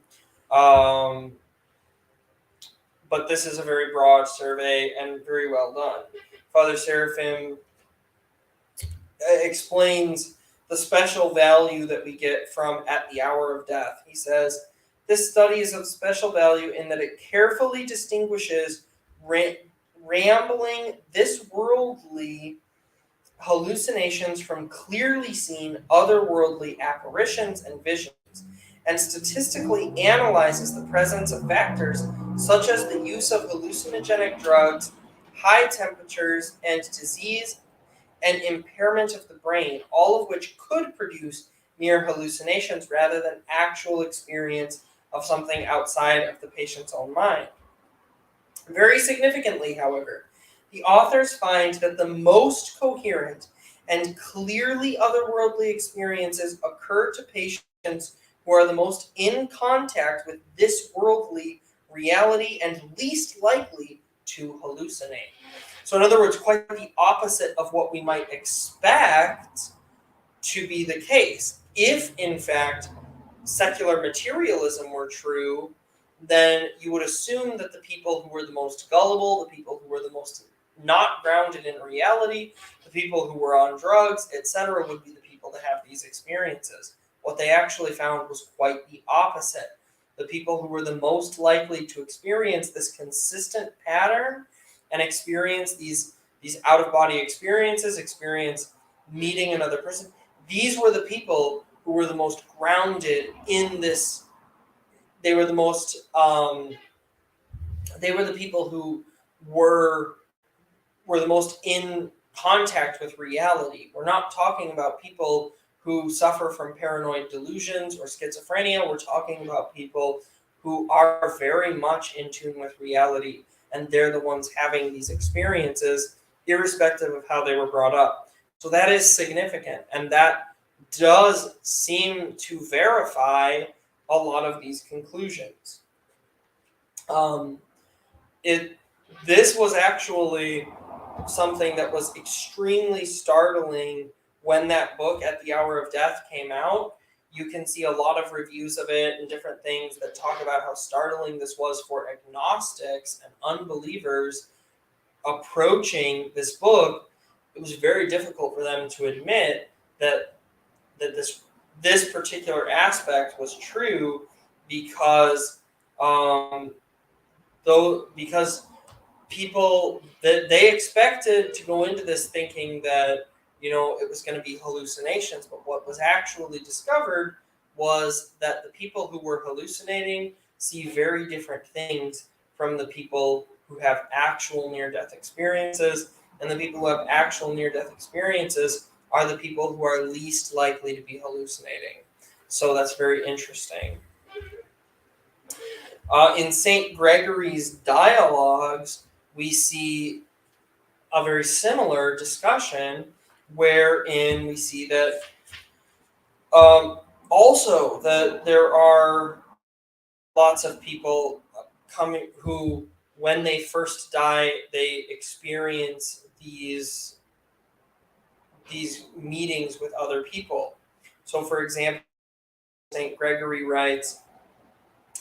But this is a very broad survey and very well done. Father Seraphim explains the special value that we get from At the Hour of Death. He says, this study is of special value in that it carefully distinguishes rambling, this worldly hallucinations from clearly seen otherworldly apparitions and visions, and statistically analyzes the presence of factors such as the use of hallucinogenic drugs, high temperatures, and disease, and impairment of the brain, all of which could produce mere hallucinations rather than actual experience of something outside of the patient's own mind. Very significantly, however, the authors find that the most coherent and clearly otherworldly experiences occur to patients who are the most in contact with this worldly reality and least likely to hallucinate. So, in other words, quite the opposite of what we might expect to be the case. If, in fact, secular materialism were true, then you would assume that the people who were the most gullible, the people who were the most not grounded in reality, the people who were on drugs, etc., would be the people to have these experiences. What they actually found was quite the opposite. The people who were the most likely to experience this consistent pattern and experience these out of body experiences, experience meeting another person, these were the people who were the most grounded in this. They were the most. They were the people who were were the most in contact with reality. We're not talking about people who suffer from paranoid delusions or schizophrenia. We're talking about people who are very much in tune with reality, and they're the ones having these experiences, irrespective of how they were brought up. So that is significant, and that does seem to verify a lot of these conclusions. Um, it this was actually something that was extremely startling when that book At the Hour of Death came out. You can see a lot of reviews of it and different things that talk about how startling this was for agnostics and unbelievers approaching this book. It was very difficult for them to admit that this particular aspect was true because because people that they expected to go into this thinking that it was going to be hallucinations, but what was actually discovered was that the people who were hallucinating see very different things from the people who have actual near-death experiences, and the people who have actual near-death experiences are the people who are least likely to be hallucinating. So that's very interesting. In St. Gregory's Dialogues, we see a very similar discussion wherein we see that also that there are lots of people coming who, when they first die, they experience these meetings with other people. So, for example, St. Gregory writes,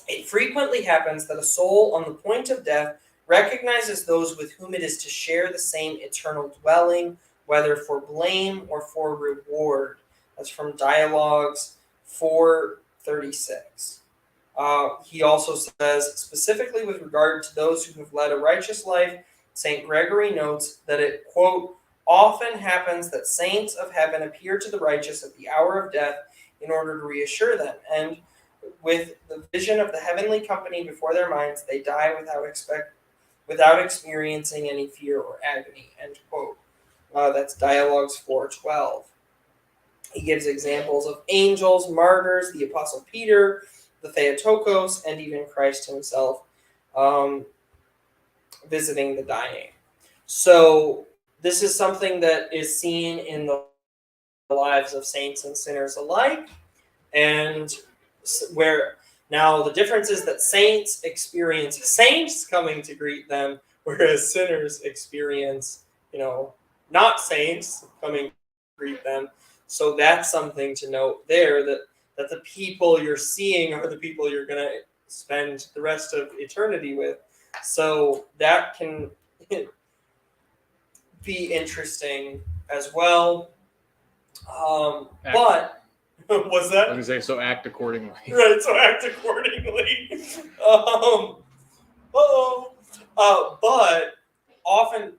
"It frequently happens that a soul on the point of death recognizes those with whom it is to share the same eternal dwelling, whether for blame or for reward." That's from Dialogues 436. He also says, specifically with regard to those who have led a righteous life, St. Gregory notes that it, quote, "often happens that saints of heaven appear to the righteous at the hour of death in order to reassure them, and with the vision of the heavenly company before their minds, they die without experiencing any fear or agony," end quote. That's Dialogues 412. He gives examples of angels, martyrs, the Apostle Peter, the Theotokos, and even Christ himself visiting the dying. So this is something that is seen in the lives of saints and sinners alike, and where now the difference is that saints experience saints coming to greet them, whereas sinners experience, not saints coming to greet them. So that's something to note there, that the people you're seeing are the people you're going to spend the rest of eternity with. So that can be interesting as well. But was that? I was going to say, so act accordingly. Right, so act accordingly. But often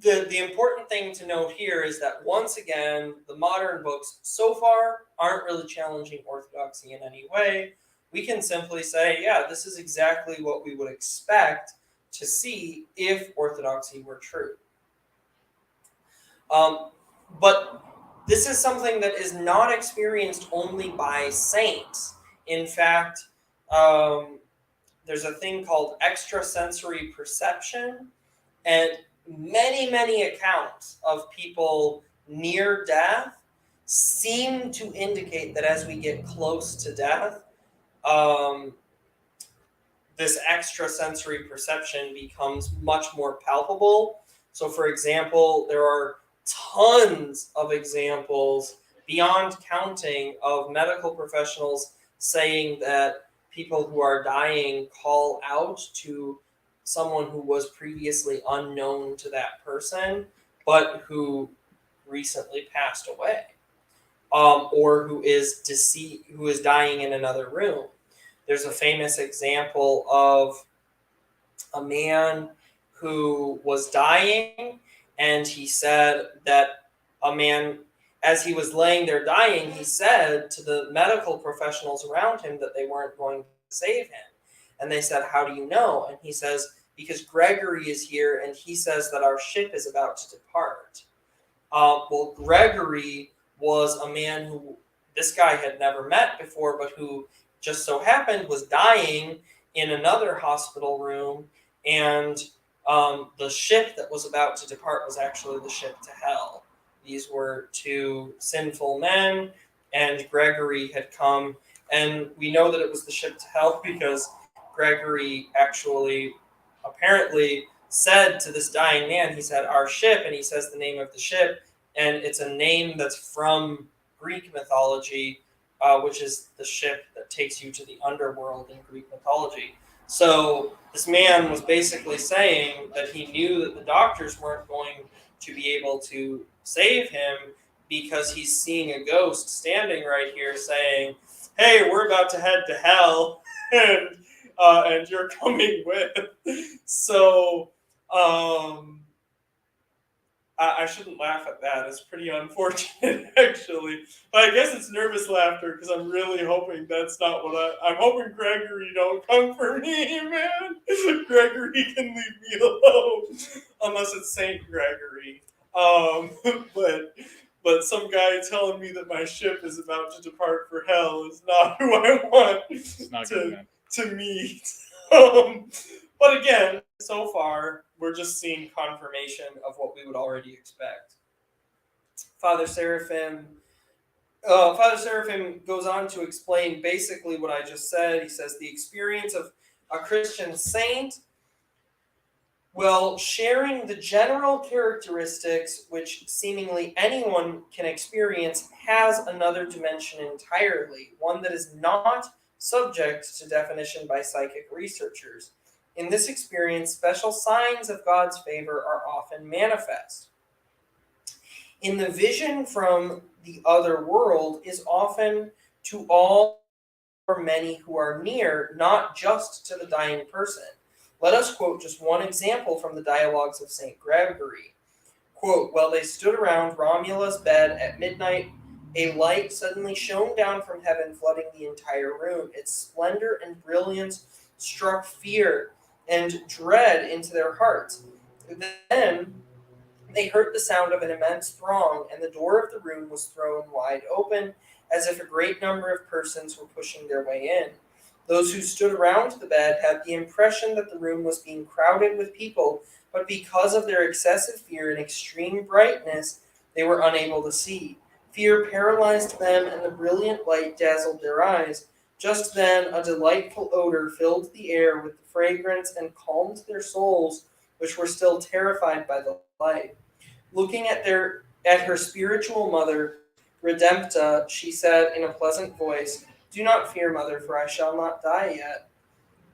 the important thing to note here is that, once again, the modern books so far aren't really challenging orthodoxy in any way. We can simply say, yeah, this is exactly what we would expect to see if orthodoxy were true. But this is something that is not experienced only by saints. In fact, um, there's a thing called extrasensory perception, and many accounts of people near death seem to indicate that as we get close to death, um, this extrasensory perception becomes much more palpable. So, for example, there are tons of examples beyond counting of medical professionals saying that people who are dying call out to someone who was previously unknown to that person, but who recently passed away, or who is dying in another room. There's a famous example of a man who was dying, and he said that a man, as he was laying there dying, he said to the medical professionals around him that they weren't going to save him. And they said, "How do you know?" And he says, "Because Gregory is here, and he says that our ship is about to depart." Well, Gregory was a man who this guy had never met before, but who just so happened was dying in another hospital room, and the ship that was about to depart was actually the ship to hell. These were two sinful men, and Gregory had come, and we know that it was the ship to hell because Gregory actually apparently said to this dying man, he said, "Our ship," and he says the name of the ship, and it's a name that's from Greek mythology, which is the ship that takes you to the underworld in Greek mythology. So this man was basically saying that he knew that the doctors weren't going to be able to save him because he's seeing a ghost standing right here saying, "Hey, we're about to head to hell, and you're coming with." So I shouldn't laugh at that. It's pretty unfortunate, actually. But I guess it's nervous laughter because I'm really hoping that's not what I'm hoping Gregory don't come for me, man. Gregory can leave me alone, unless it's Saint Gregory. Um, but some guy telling me that my ship is about to depart for hell is not who I want It's not good, man. to meet. But again, so far, we're just seeing confirmation of what we would already expect. Father Seraphim, Father Seraphim goes on to explain basically what I just said. He says the experience of a Christian saint, well, sharing the general characteristics which seemingly anyone can experience, has another dimension entirely, one that is not subject to definition by psychic researchers. In this experience, special signs of God's favor are often manifest. In the vision from the other world is often to all or many who are near, not just to the dying person. Let us quote just one example from the dialogues of St. Gregory. Quote, "While they stood around Romula's bed at midnight, a light suddenly shone down from heaven, flooding the entire room. Its splendor and brilliance struck fear and dread into their hearts. Then they heard the sound of an immense throng, and the door of the room was thrown wide open, as if a great number of persons were pushing their way in. Those who stood around the bed had the impression that the room was being crowded with people, but because of their excessive fear and extreme brightness, they were unable to see. Fear paralyzed them, and the brilliant light dazzled their eyes. Just then, a delightful odor filled the air with the fragrance and calmed their souls, which were still terrified by the light. Looking at her spiritual mother, Redempta, she said in a pleasant voice, 'Do not fear, mother, for I shall not die yet.'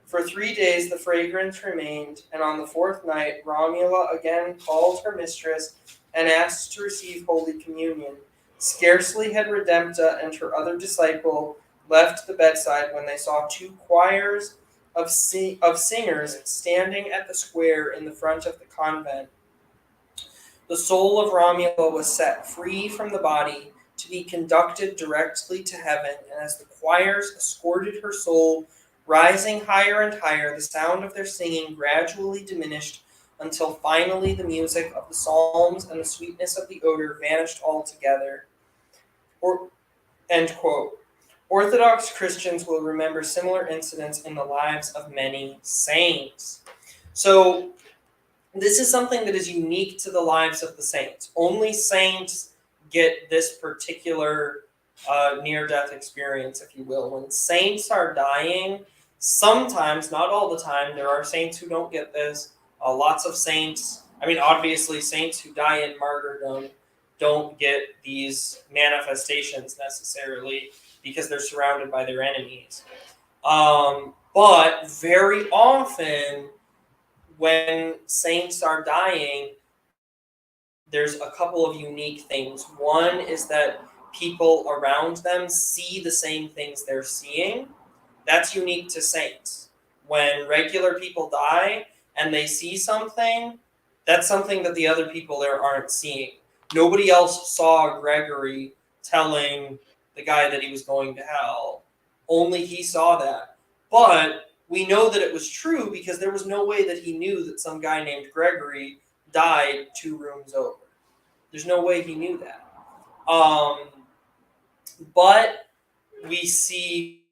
For 3 days the fragrance remained, and on the fourth night Romula again called her mistress and asked to receive Holy Communion. Scarcely had Redempta and her other disciple left the bedside when they saw two choirs of singers standing at the square in the front of the convent. The soul of Romula was set free from the body to be conducted directly to heaven, and as the choirs escorted her soul, rising higher and higher, the sound of their singing gradually diminished until finally the music of the psalms and the sweetness of the odor vanished altogether. Or, end quote. Orthodox Christians will remember similar incidents in the lives of many saints. So, this is something that is unique to the lives of the saints. Only saints get this particular near-death experience, if you will. When saints are dying, sometimes, not all the time, there are saints who don't get this. Lots of saints, obviously saints who die in martyrdom don't get these manifestations necessarily because they're surrounded by their enemies. But very often, when saints are dying, there's a couple of unique things. One is that people around them see the same things they're seeing. That's unique to saints. When regular people die and they see something, that's something that the other people there aren't seeing. Nobody else saw Gregory telling the guy that he was going to hell. Only he saw that. But we know that it was true because there was no way that he knew that some guy named Gregory died 2 rooms over. There's no way he knew that. But we see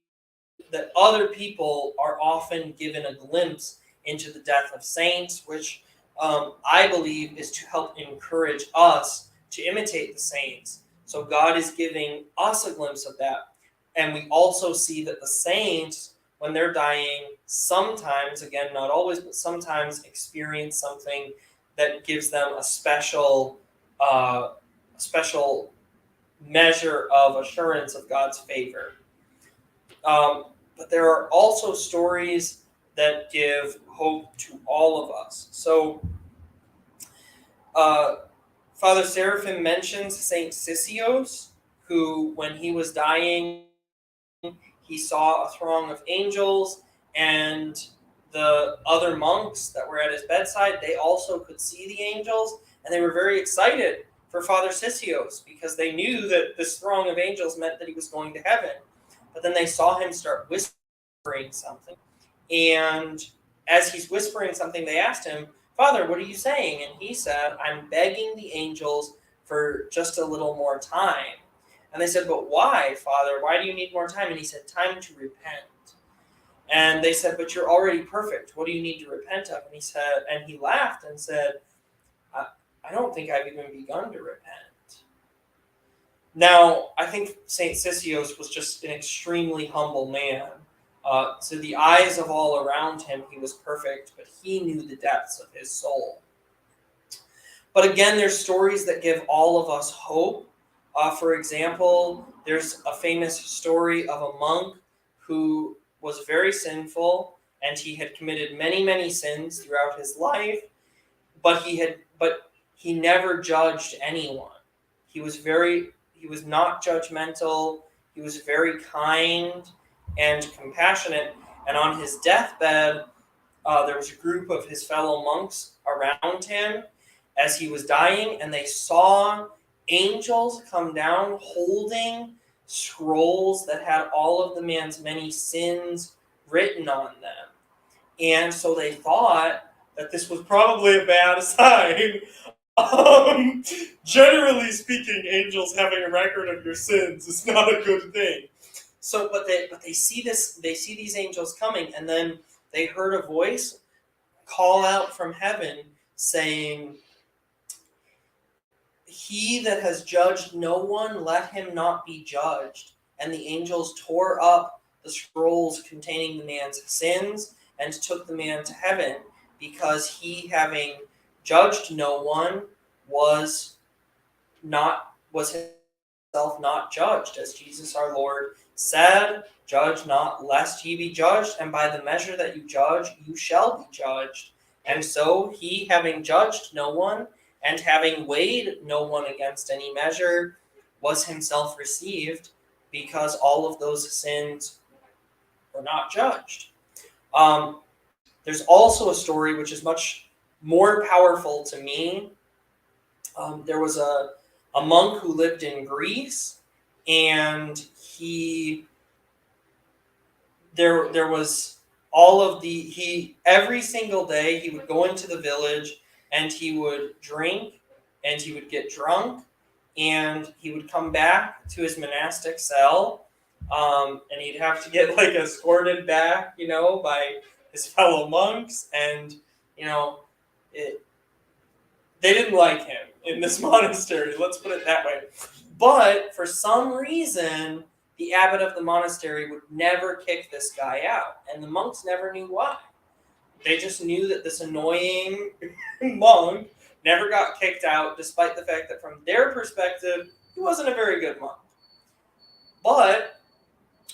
that other people are often given a glimpse into the death of saints, which I believe is to help encourage us to imitate the saints. So God is giving us a glimpse of that. And we also see that the saints, when they're dying, sometimes, again, not always, but sometimes experience something that gives them a special measure of assurance of God's favor. But there are also stories that give hope to all of us. So, Father Seraphim mentions Saint Sissios, who, when he was dying, he saw a throng of angels, and the other monks that were at his bedside, they also could see the angels, and they were very excited for Father Sissios because they knew that this throng of angels meant that he was going to heaven. But then they saw him start whispering something. And as he's whispering something, they asked him, "Father, what are you saying?" And he said, "I'm begging the angels for just a little more time." And they said, "But why, Father? Why do you need more time?" And he said, "Time to repent." And they said, "But you're already perfect. What do you need to repent of?" And he said, and he laughed and said, I don't think I've even begun to repent. Now, I think St. Sissios was just an extremely humble man. To the eyes of all around him, he was perfect, but he knew the depths of his soul. But again, there's stories that give all of us hope. For example, there's a famous story of a monk who was very sinful, and he had committed many, many sins throughout his life, but he never judged anyone. He was not judgmental. He was very kind and compassionate. And on his deathbed, there was a group of his fellow monks around him as he was dying, and they saw angels come down holding scrolls that had all of the man's many sins written on them. And so they thought that this was probably a bad sign. Generally speaking, angels having a record of your sins is not a good thing. So, but they see this. They see these angels coming, and then they heard a voice call out from heaven saying, "He that has judged no one, let him not be judged." And the angels tore up the scrolls containing the man's sins and took the man to heaven, because he, having judged no one, was himself not judged, as Jesus our Lord said, "Judge not, lest ye be judged, and by the measure that you judge, you shall be judged." And so he, having judged no one, and having weighed no one against any measure, was himself received, because all of those sins were not judged. There's also a story which is much more powerful to me. There was a monk who lived in Greece, and there was every single day he would go into the village and he would drink and he would get drunk and he would come back to his monastic cell, and he'd have to get like escorted back, by his fellow monks, and you know, it, they didn't like him in this monastery. Let's put it that way. But for some reason, the abbot of the monastery would never kick this guy out, and the monks never knew why. They just knew that this annoying monk never got kicked out, despite the fact that from their perspective, he wasn't a very good monk. But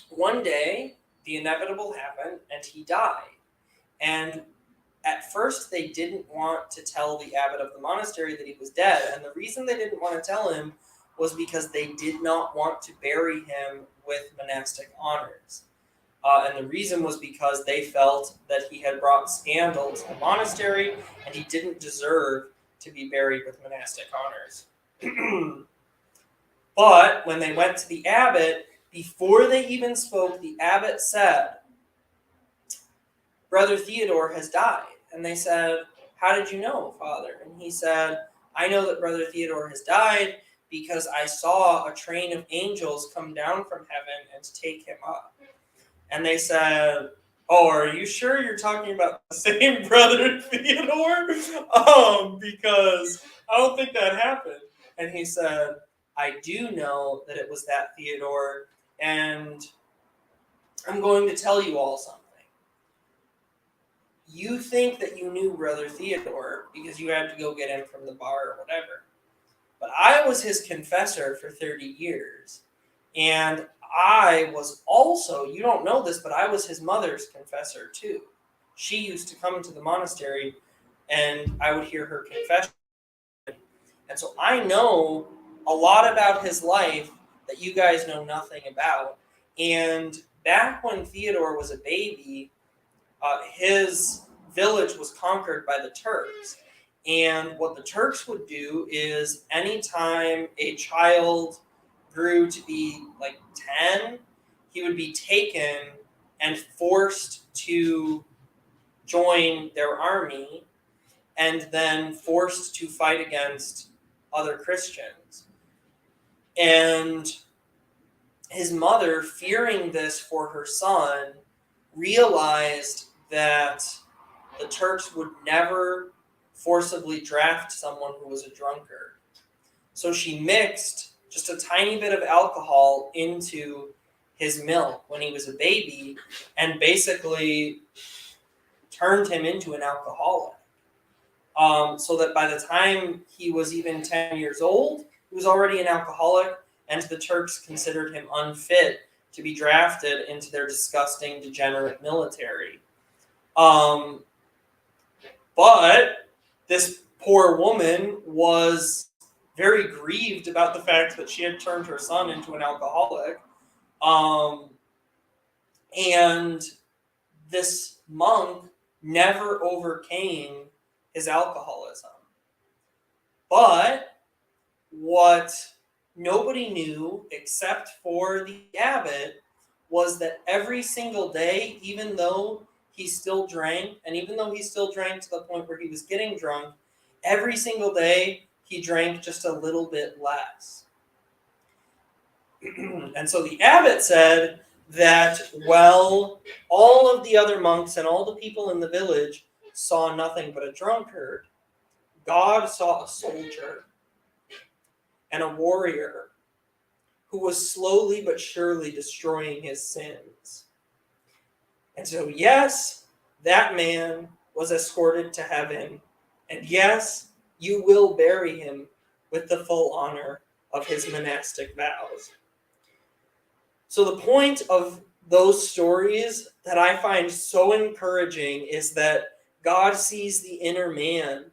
one day, the inevitable happened, and he died. And at first, they didn't want to tell the abbot of the monastery that he was dead. And the reason they didn't want to tell him was because they did not want to bury him with monastic honors. And the reason was because they felt that he had brought scandal to the monastery and he didn't deserve to be buried with monastic honors. But when they went to the abbot, before they even spoke, the abbot said, "Brother Theodore has died." And they said, "How did you know, Father?" And he said, "I know that Brother Theodore has died because I saw a train of angels come down from heaven and take him up." And they said, "Oh, are you sure you're talking about the same Brother Theodore? Because I don't think that happened." And he said, "I do know that it was that Theodore, and I'm going to tell you all something. You think that you knew Brother Theodore because you had to go get him from the bar or whatever. But I was his confessor for 30 years. And I was also, you don't know this, but I was his mother's confessor too. She used to come to the monastery and I would hear her confession. And so I know a lot about his life that you guys know nothing about. And back when Theodore was a baby, his village was conquered by the Turks. And what the Turks would do is anytime a child grew to be like 10, he would be taken and forced to join their army and then forced to fight against other Christians. And his mother, fearing this for her son, realized that the Turks would never forcibly draft someone who was a drunkard. So she mixed just a tiny bit of alcohol into his milk when he was a baby and basically turned him into an alcoholic. So that by the time he was even 10 years old, he was already an alcoholic, and the Turks considered him unfit to be drafted into their disgusting, degenerate military. But this poor woman was very grieved about the fact that she had turned her son into an alcoholic. And this monk never overcame his alcoholism. But what nobody knew except for the abbot was that every single day, even though he still drank, and even though he still drank to the point where he was getting drunk, every single day he drank just a little bit less. And so the abbot said that, well, all of the other monks and all the people in the village saw nothing but a drunkard. God saw a soldier and a warrior who was slowly but surely destroying his sins. And so, yes, that man was escorted to heaven. And yes, you will bury him with the full honor of his monastic vows. So the point of those stories that I find so encouraging is that God sees the inner man.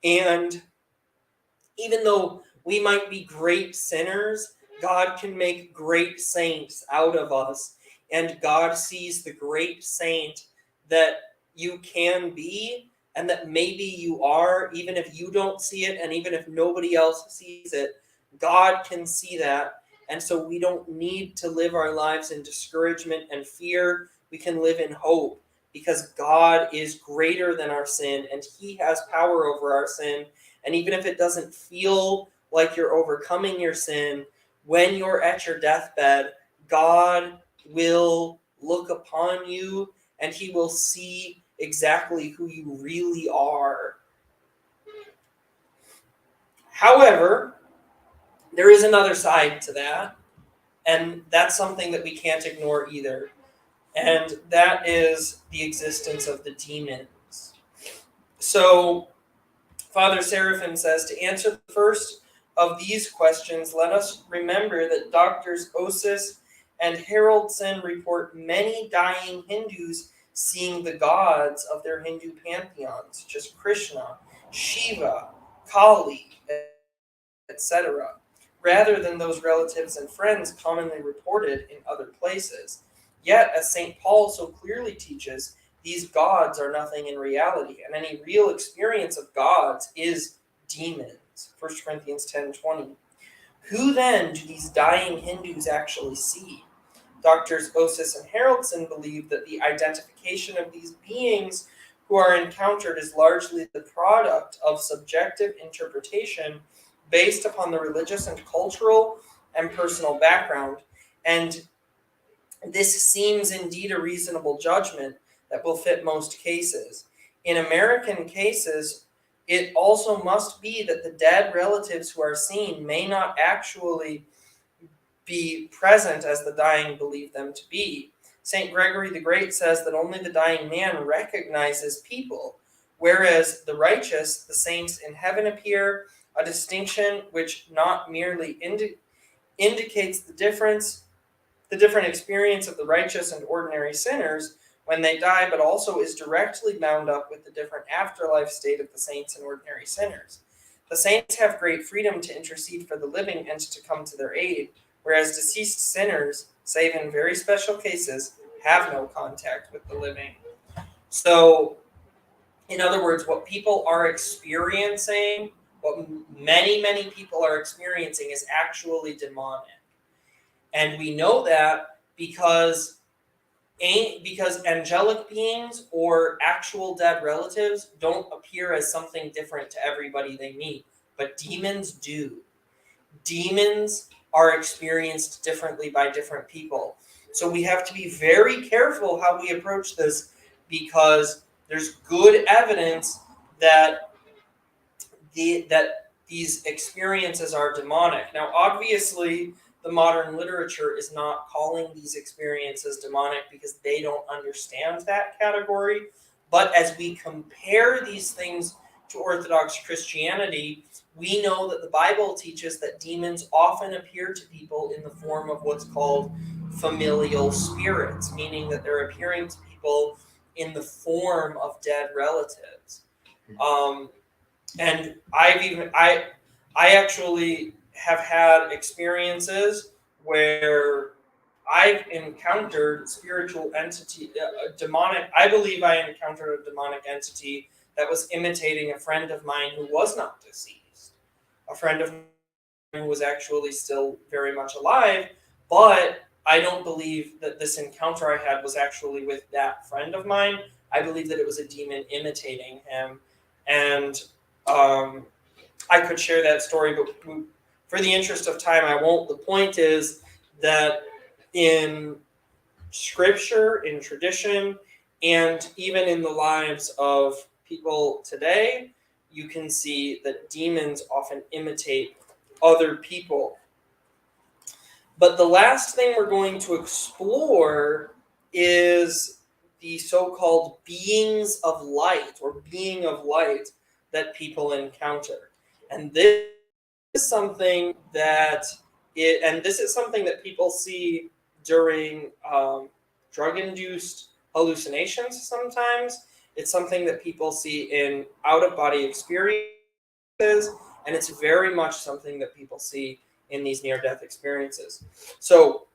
And even though we might be great sinners, God can make great saints out of us. And God sees the great saint that you can be and that maybe you are, even if you don't see it and even if nobody else sees it. God can see that. And so we don't need to live our lives in discouragement and fear. We can live in hope because God is greater than our sin and he has power over our sin. And even if it doesn't feel like you're overcoming your sin, when you're at your deathbed, God will look upon you and he will see exactly who you really are. However, there is another side to that, and that's something that we can't ignore either. And that is the existence of the demons. So, Father Seraphim says, to answer the first of these questions, let us remember that Doctors Osis and Haroldson report many dying Hindus seeing the gods of their Hindu pantheons, such as Krishna, Shiva, Kali, etc., rather than those relatives and friends commonly reported in other places. Yet, as St. Paul so clearly teaches, these gods are nothing in reality, and any real experience of gods is demons. 1 Corinthians 10:20. Who then do these dying Hindus actually see? Doctors Osis and Haroldson believe that the identification of these beings who are encountered is largely the product of subjective interpretation based upon the religious and cultural and personal background. And this seems indeed a reasonable judgment that will fit most cases. In American cases, it also must be that the dead relatives who are seen may not actually be present as the dying believe them to be. St. Gregory the Great says that only the dying man recognizes people, whereas the righteous, the saints in heaven appear, a distinction which not merely indicates the different experience of the righteous and ordinary sinners when they die, but also is directly bound up with the different afterlife state of the saints and ordinary sinners. The saints have great freedom to intercede for the living and to come to their aid, whereas deceased sinners, save in very special cases, have no contact with the living. So, in other words, what people are experiencing, what many people are experiencing, is actually demonic. And we know that because angelic beings or actual dead relatives don't appear as something different to everybody they meet, but demons do. Demons are experienced differently by different people. So we have to be very careful how we approach this, because there's good evidence that these experiences are demonic. Now, obviously, the modern literature is not calling these experiences demonic because they don't understand that category. But as we compare these things to Orthodox Christianity, we know that the Bible teaches that demons often appear to people in the form of what's called familial spirits, meaning that they're appearing to people in the form of dead relatives. And I actually have had experiences where I've encountered spiritual entity, demonic. I believe I encountered a demonic entity that was imitating a friend of mine who was not deceased, a friend of mine who was actually still very much alive. But I don't believe that this encounter I had was actually with that friend of mine. I believe that it was a demon imitating him, and I could share that story, but for the interest of time, I won't. The point is that in scripture, in tradition, and even in the lives of people today, you can see that demons often imitate other people. But the last thing we're going to explore is the so-called beings of light, or being of light, that people encounter. And this is something that people see during drug-induced hallucinations sometimes. It's something that people see in out-of-body experiences, and it's very much something that people see in these near-death experiences. So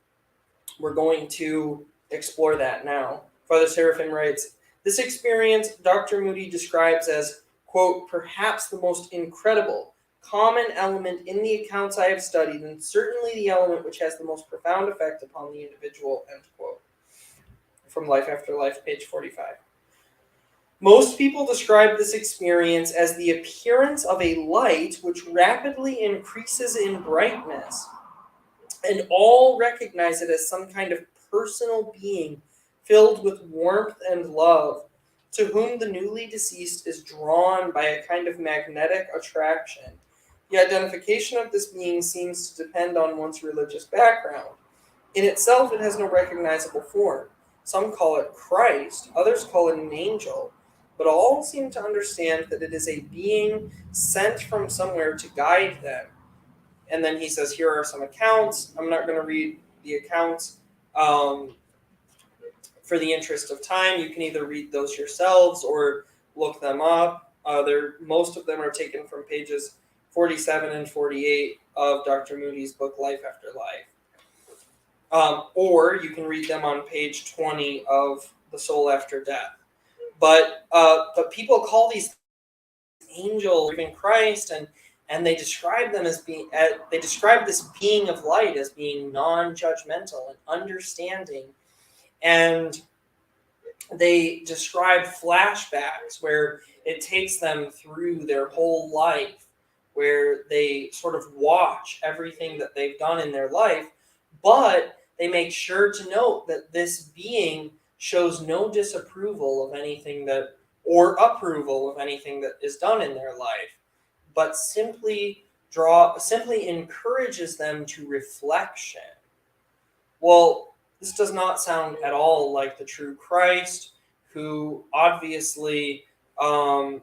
we're going to explore that now. Father Seraphim writes, this experience Dr. Moody describes as, quote, perhaps the most incredible, common element in the accounts I have studied, and certainly the element which has the most profound effect upon the individual, end quote. From Life After Life, page 45. Most people describe this experience as the appearance of a light which rapidly increases in brightness, and all recognize it as some kind of personal being filled with warmth and love, to whom the newly deceased is drawn by a kind of magnetic attraction. The identification of this being seems to depend on one's religious background. In itself, it has no recognizable form. Some call it Christ, others call it an angel, but all seem to understand that it is a being sent from somewhere to guide them. And then he says, here are some accounts. I'm not going to read the accounts for the interest of time. You can either read those yourselves or look them up. Most of them are taken from pages 47 and 48 of Dr. Moody's book, Life After Life. Or you can read them on page 20 of The Soul After Death. But people call these angels, even Christ, and they describe them as being. They describe this being of light as being non-judgmental and understanding, and they describe flashbacks where it takes them through their whole life, where they sort of watch everything that they've done in their life, but they make sure to note that this being shows no disapproval of anything that, or approval of anything that is done in their life, but simply encourages them to reflection. Well, this does not sound at all like the true Christ, who obviously calls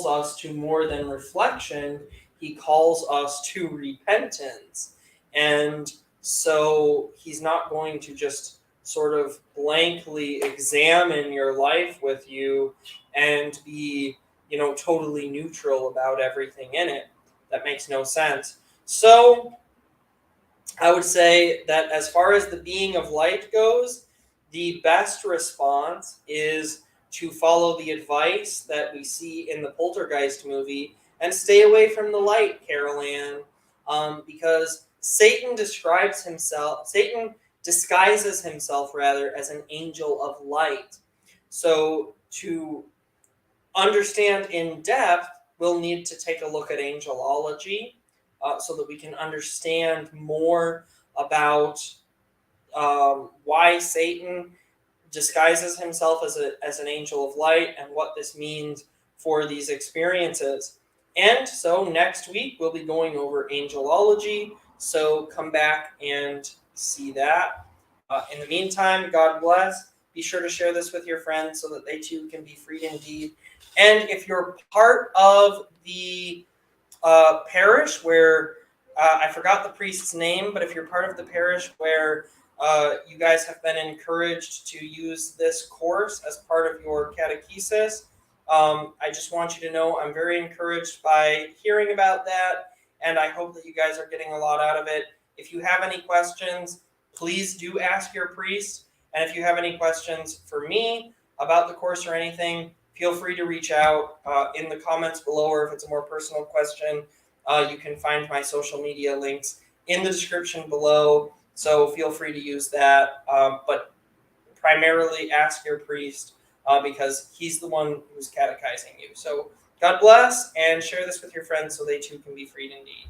us to more than reflection. He calls us to repentance. And so he's not going to just sort of blankly examine your life with you and be, totally neutral about everything in it. That makes no sense. So I would say that as far as the being of light goes, the best response is to follow the advice that we see in the Poltergeist movie and stay away from the light, Carol Ann, because Satan disguises himself rather as an angel of light. So to understand in depth, we'll need to take a look at angelology, so that we can understand more about why Satan disguises himself as an angel of light and what this means for these experiences. And so next week we'll be going over angelology, so come back and see that. In the meantime, God bless. Be sure to share this with your friends so that they too can be freed indeed. And if you're part of the parish where, I forgot the priest's name, but if you're part of the parish where you guys have been encouraged to use this course as part of your catechesis, I just want you to know I'm very encouraged by hearing about that, and I hope that you guys are getting a lot out of it. If you have any questions, please do ask your priest, and if you have any questions for me about the course or anything, feel free to reach out in the comments below, or if it's a more personal question, you can find my social media links in the description below, so feel free to use that, but primarily ask your priest because he's the one who's catechizing you. So God bless, and share this with your friends so they too can be freed indeed.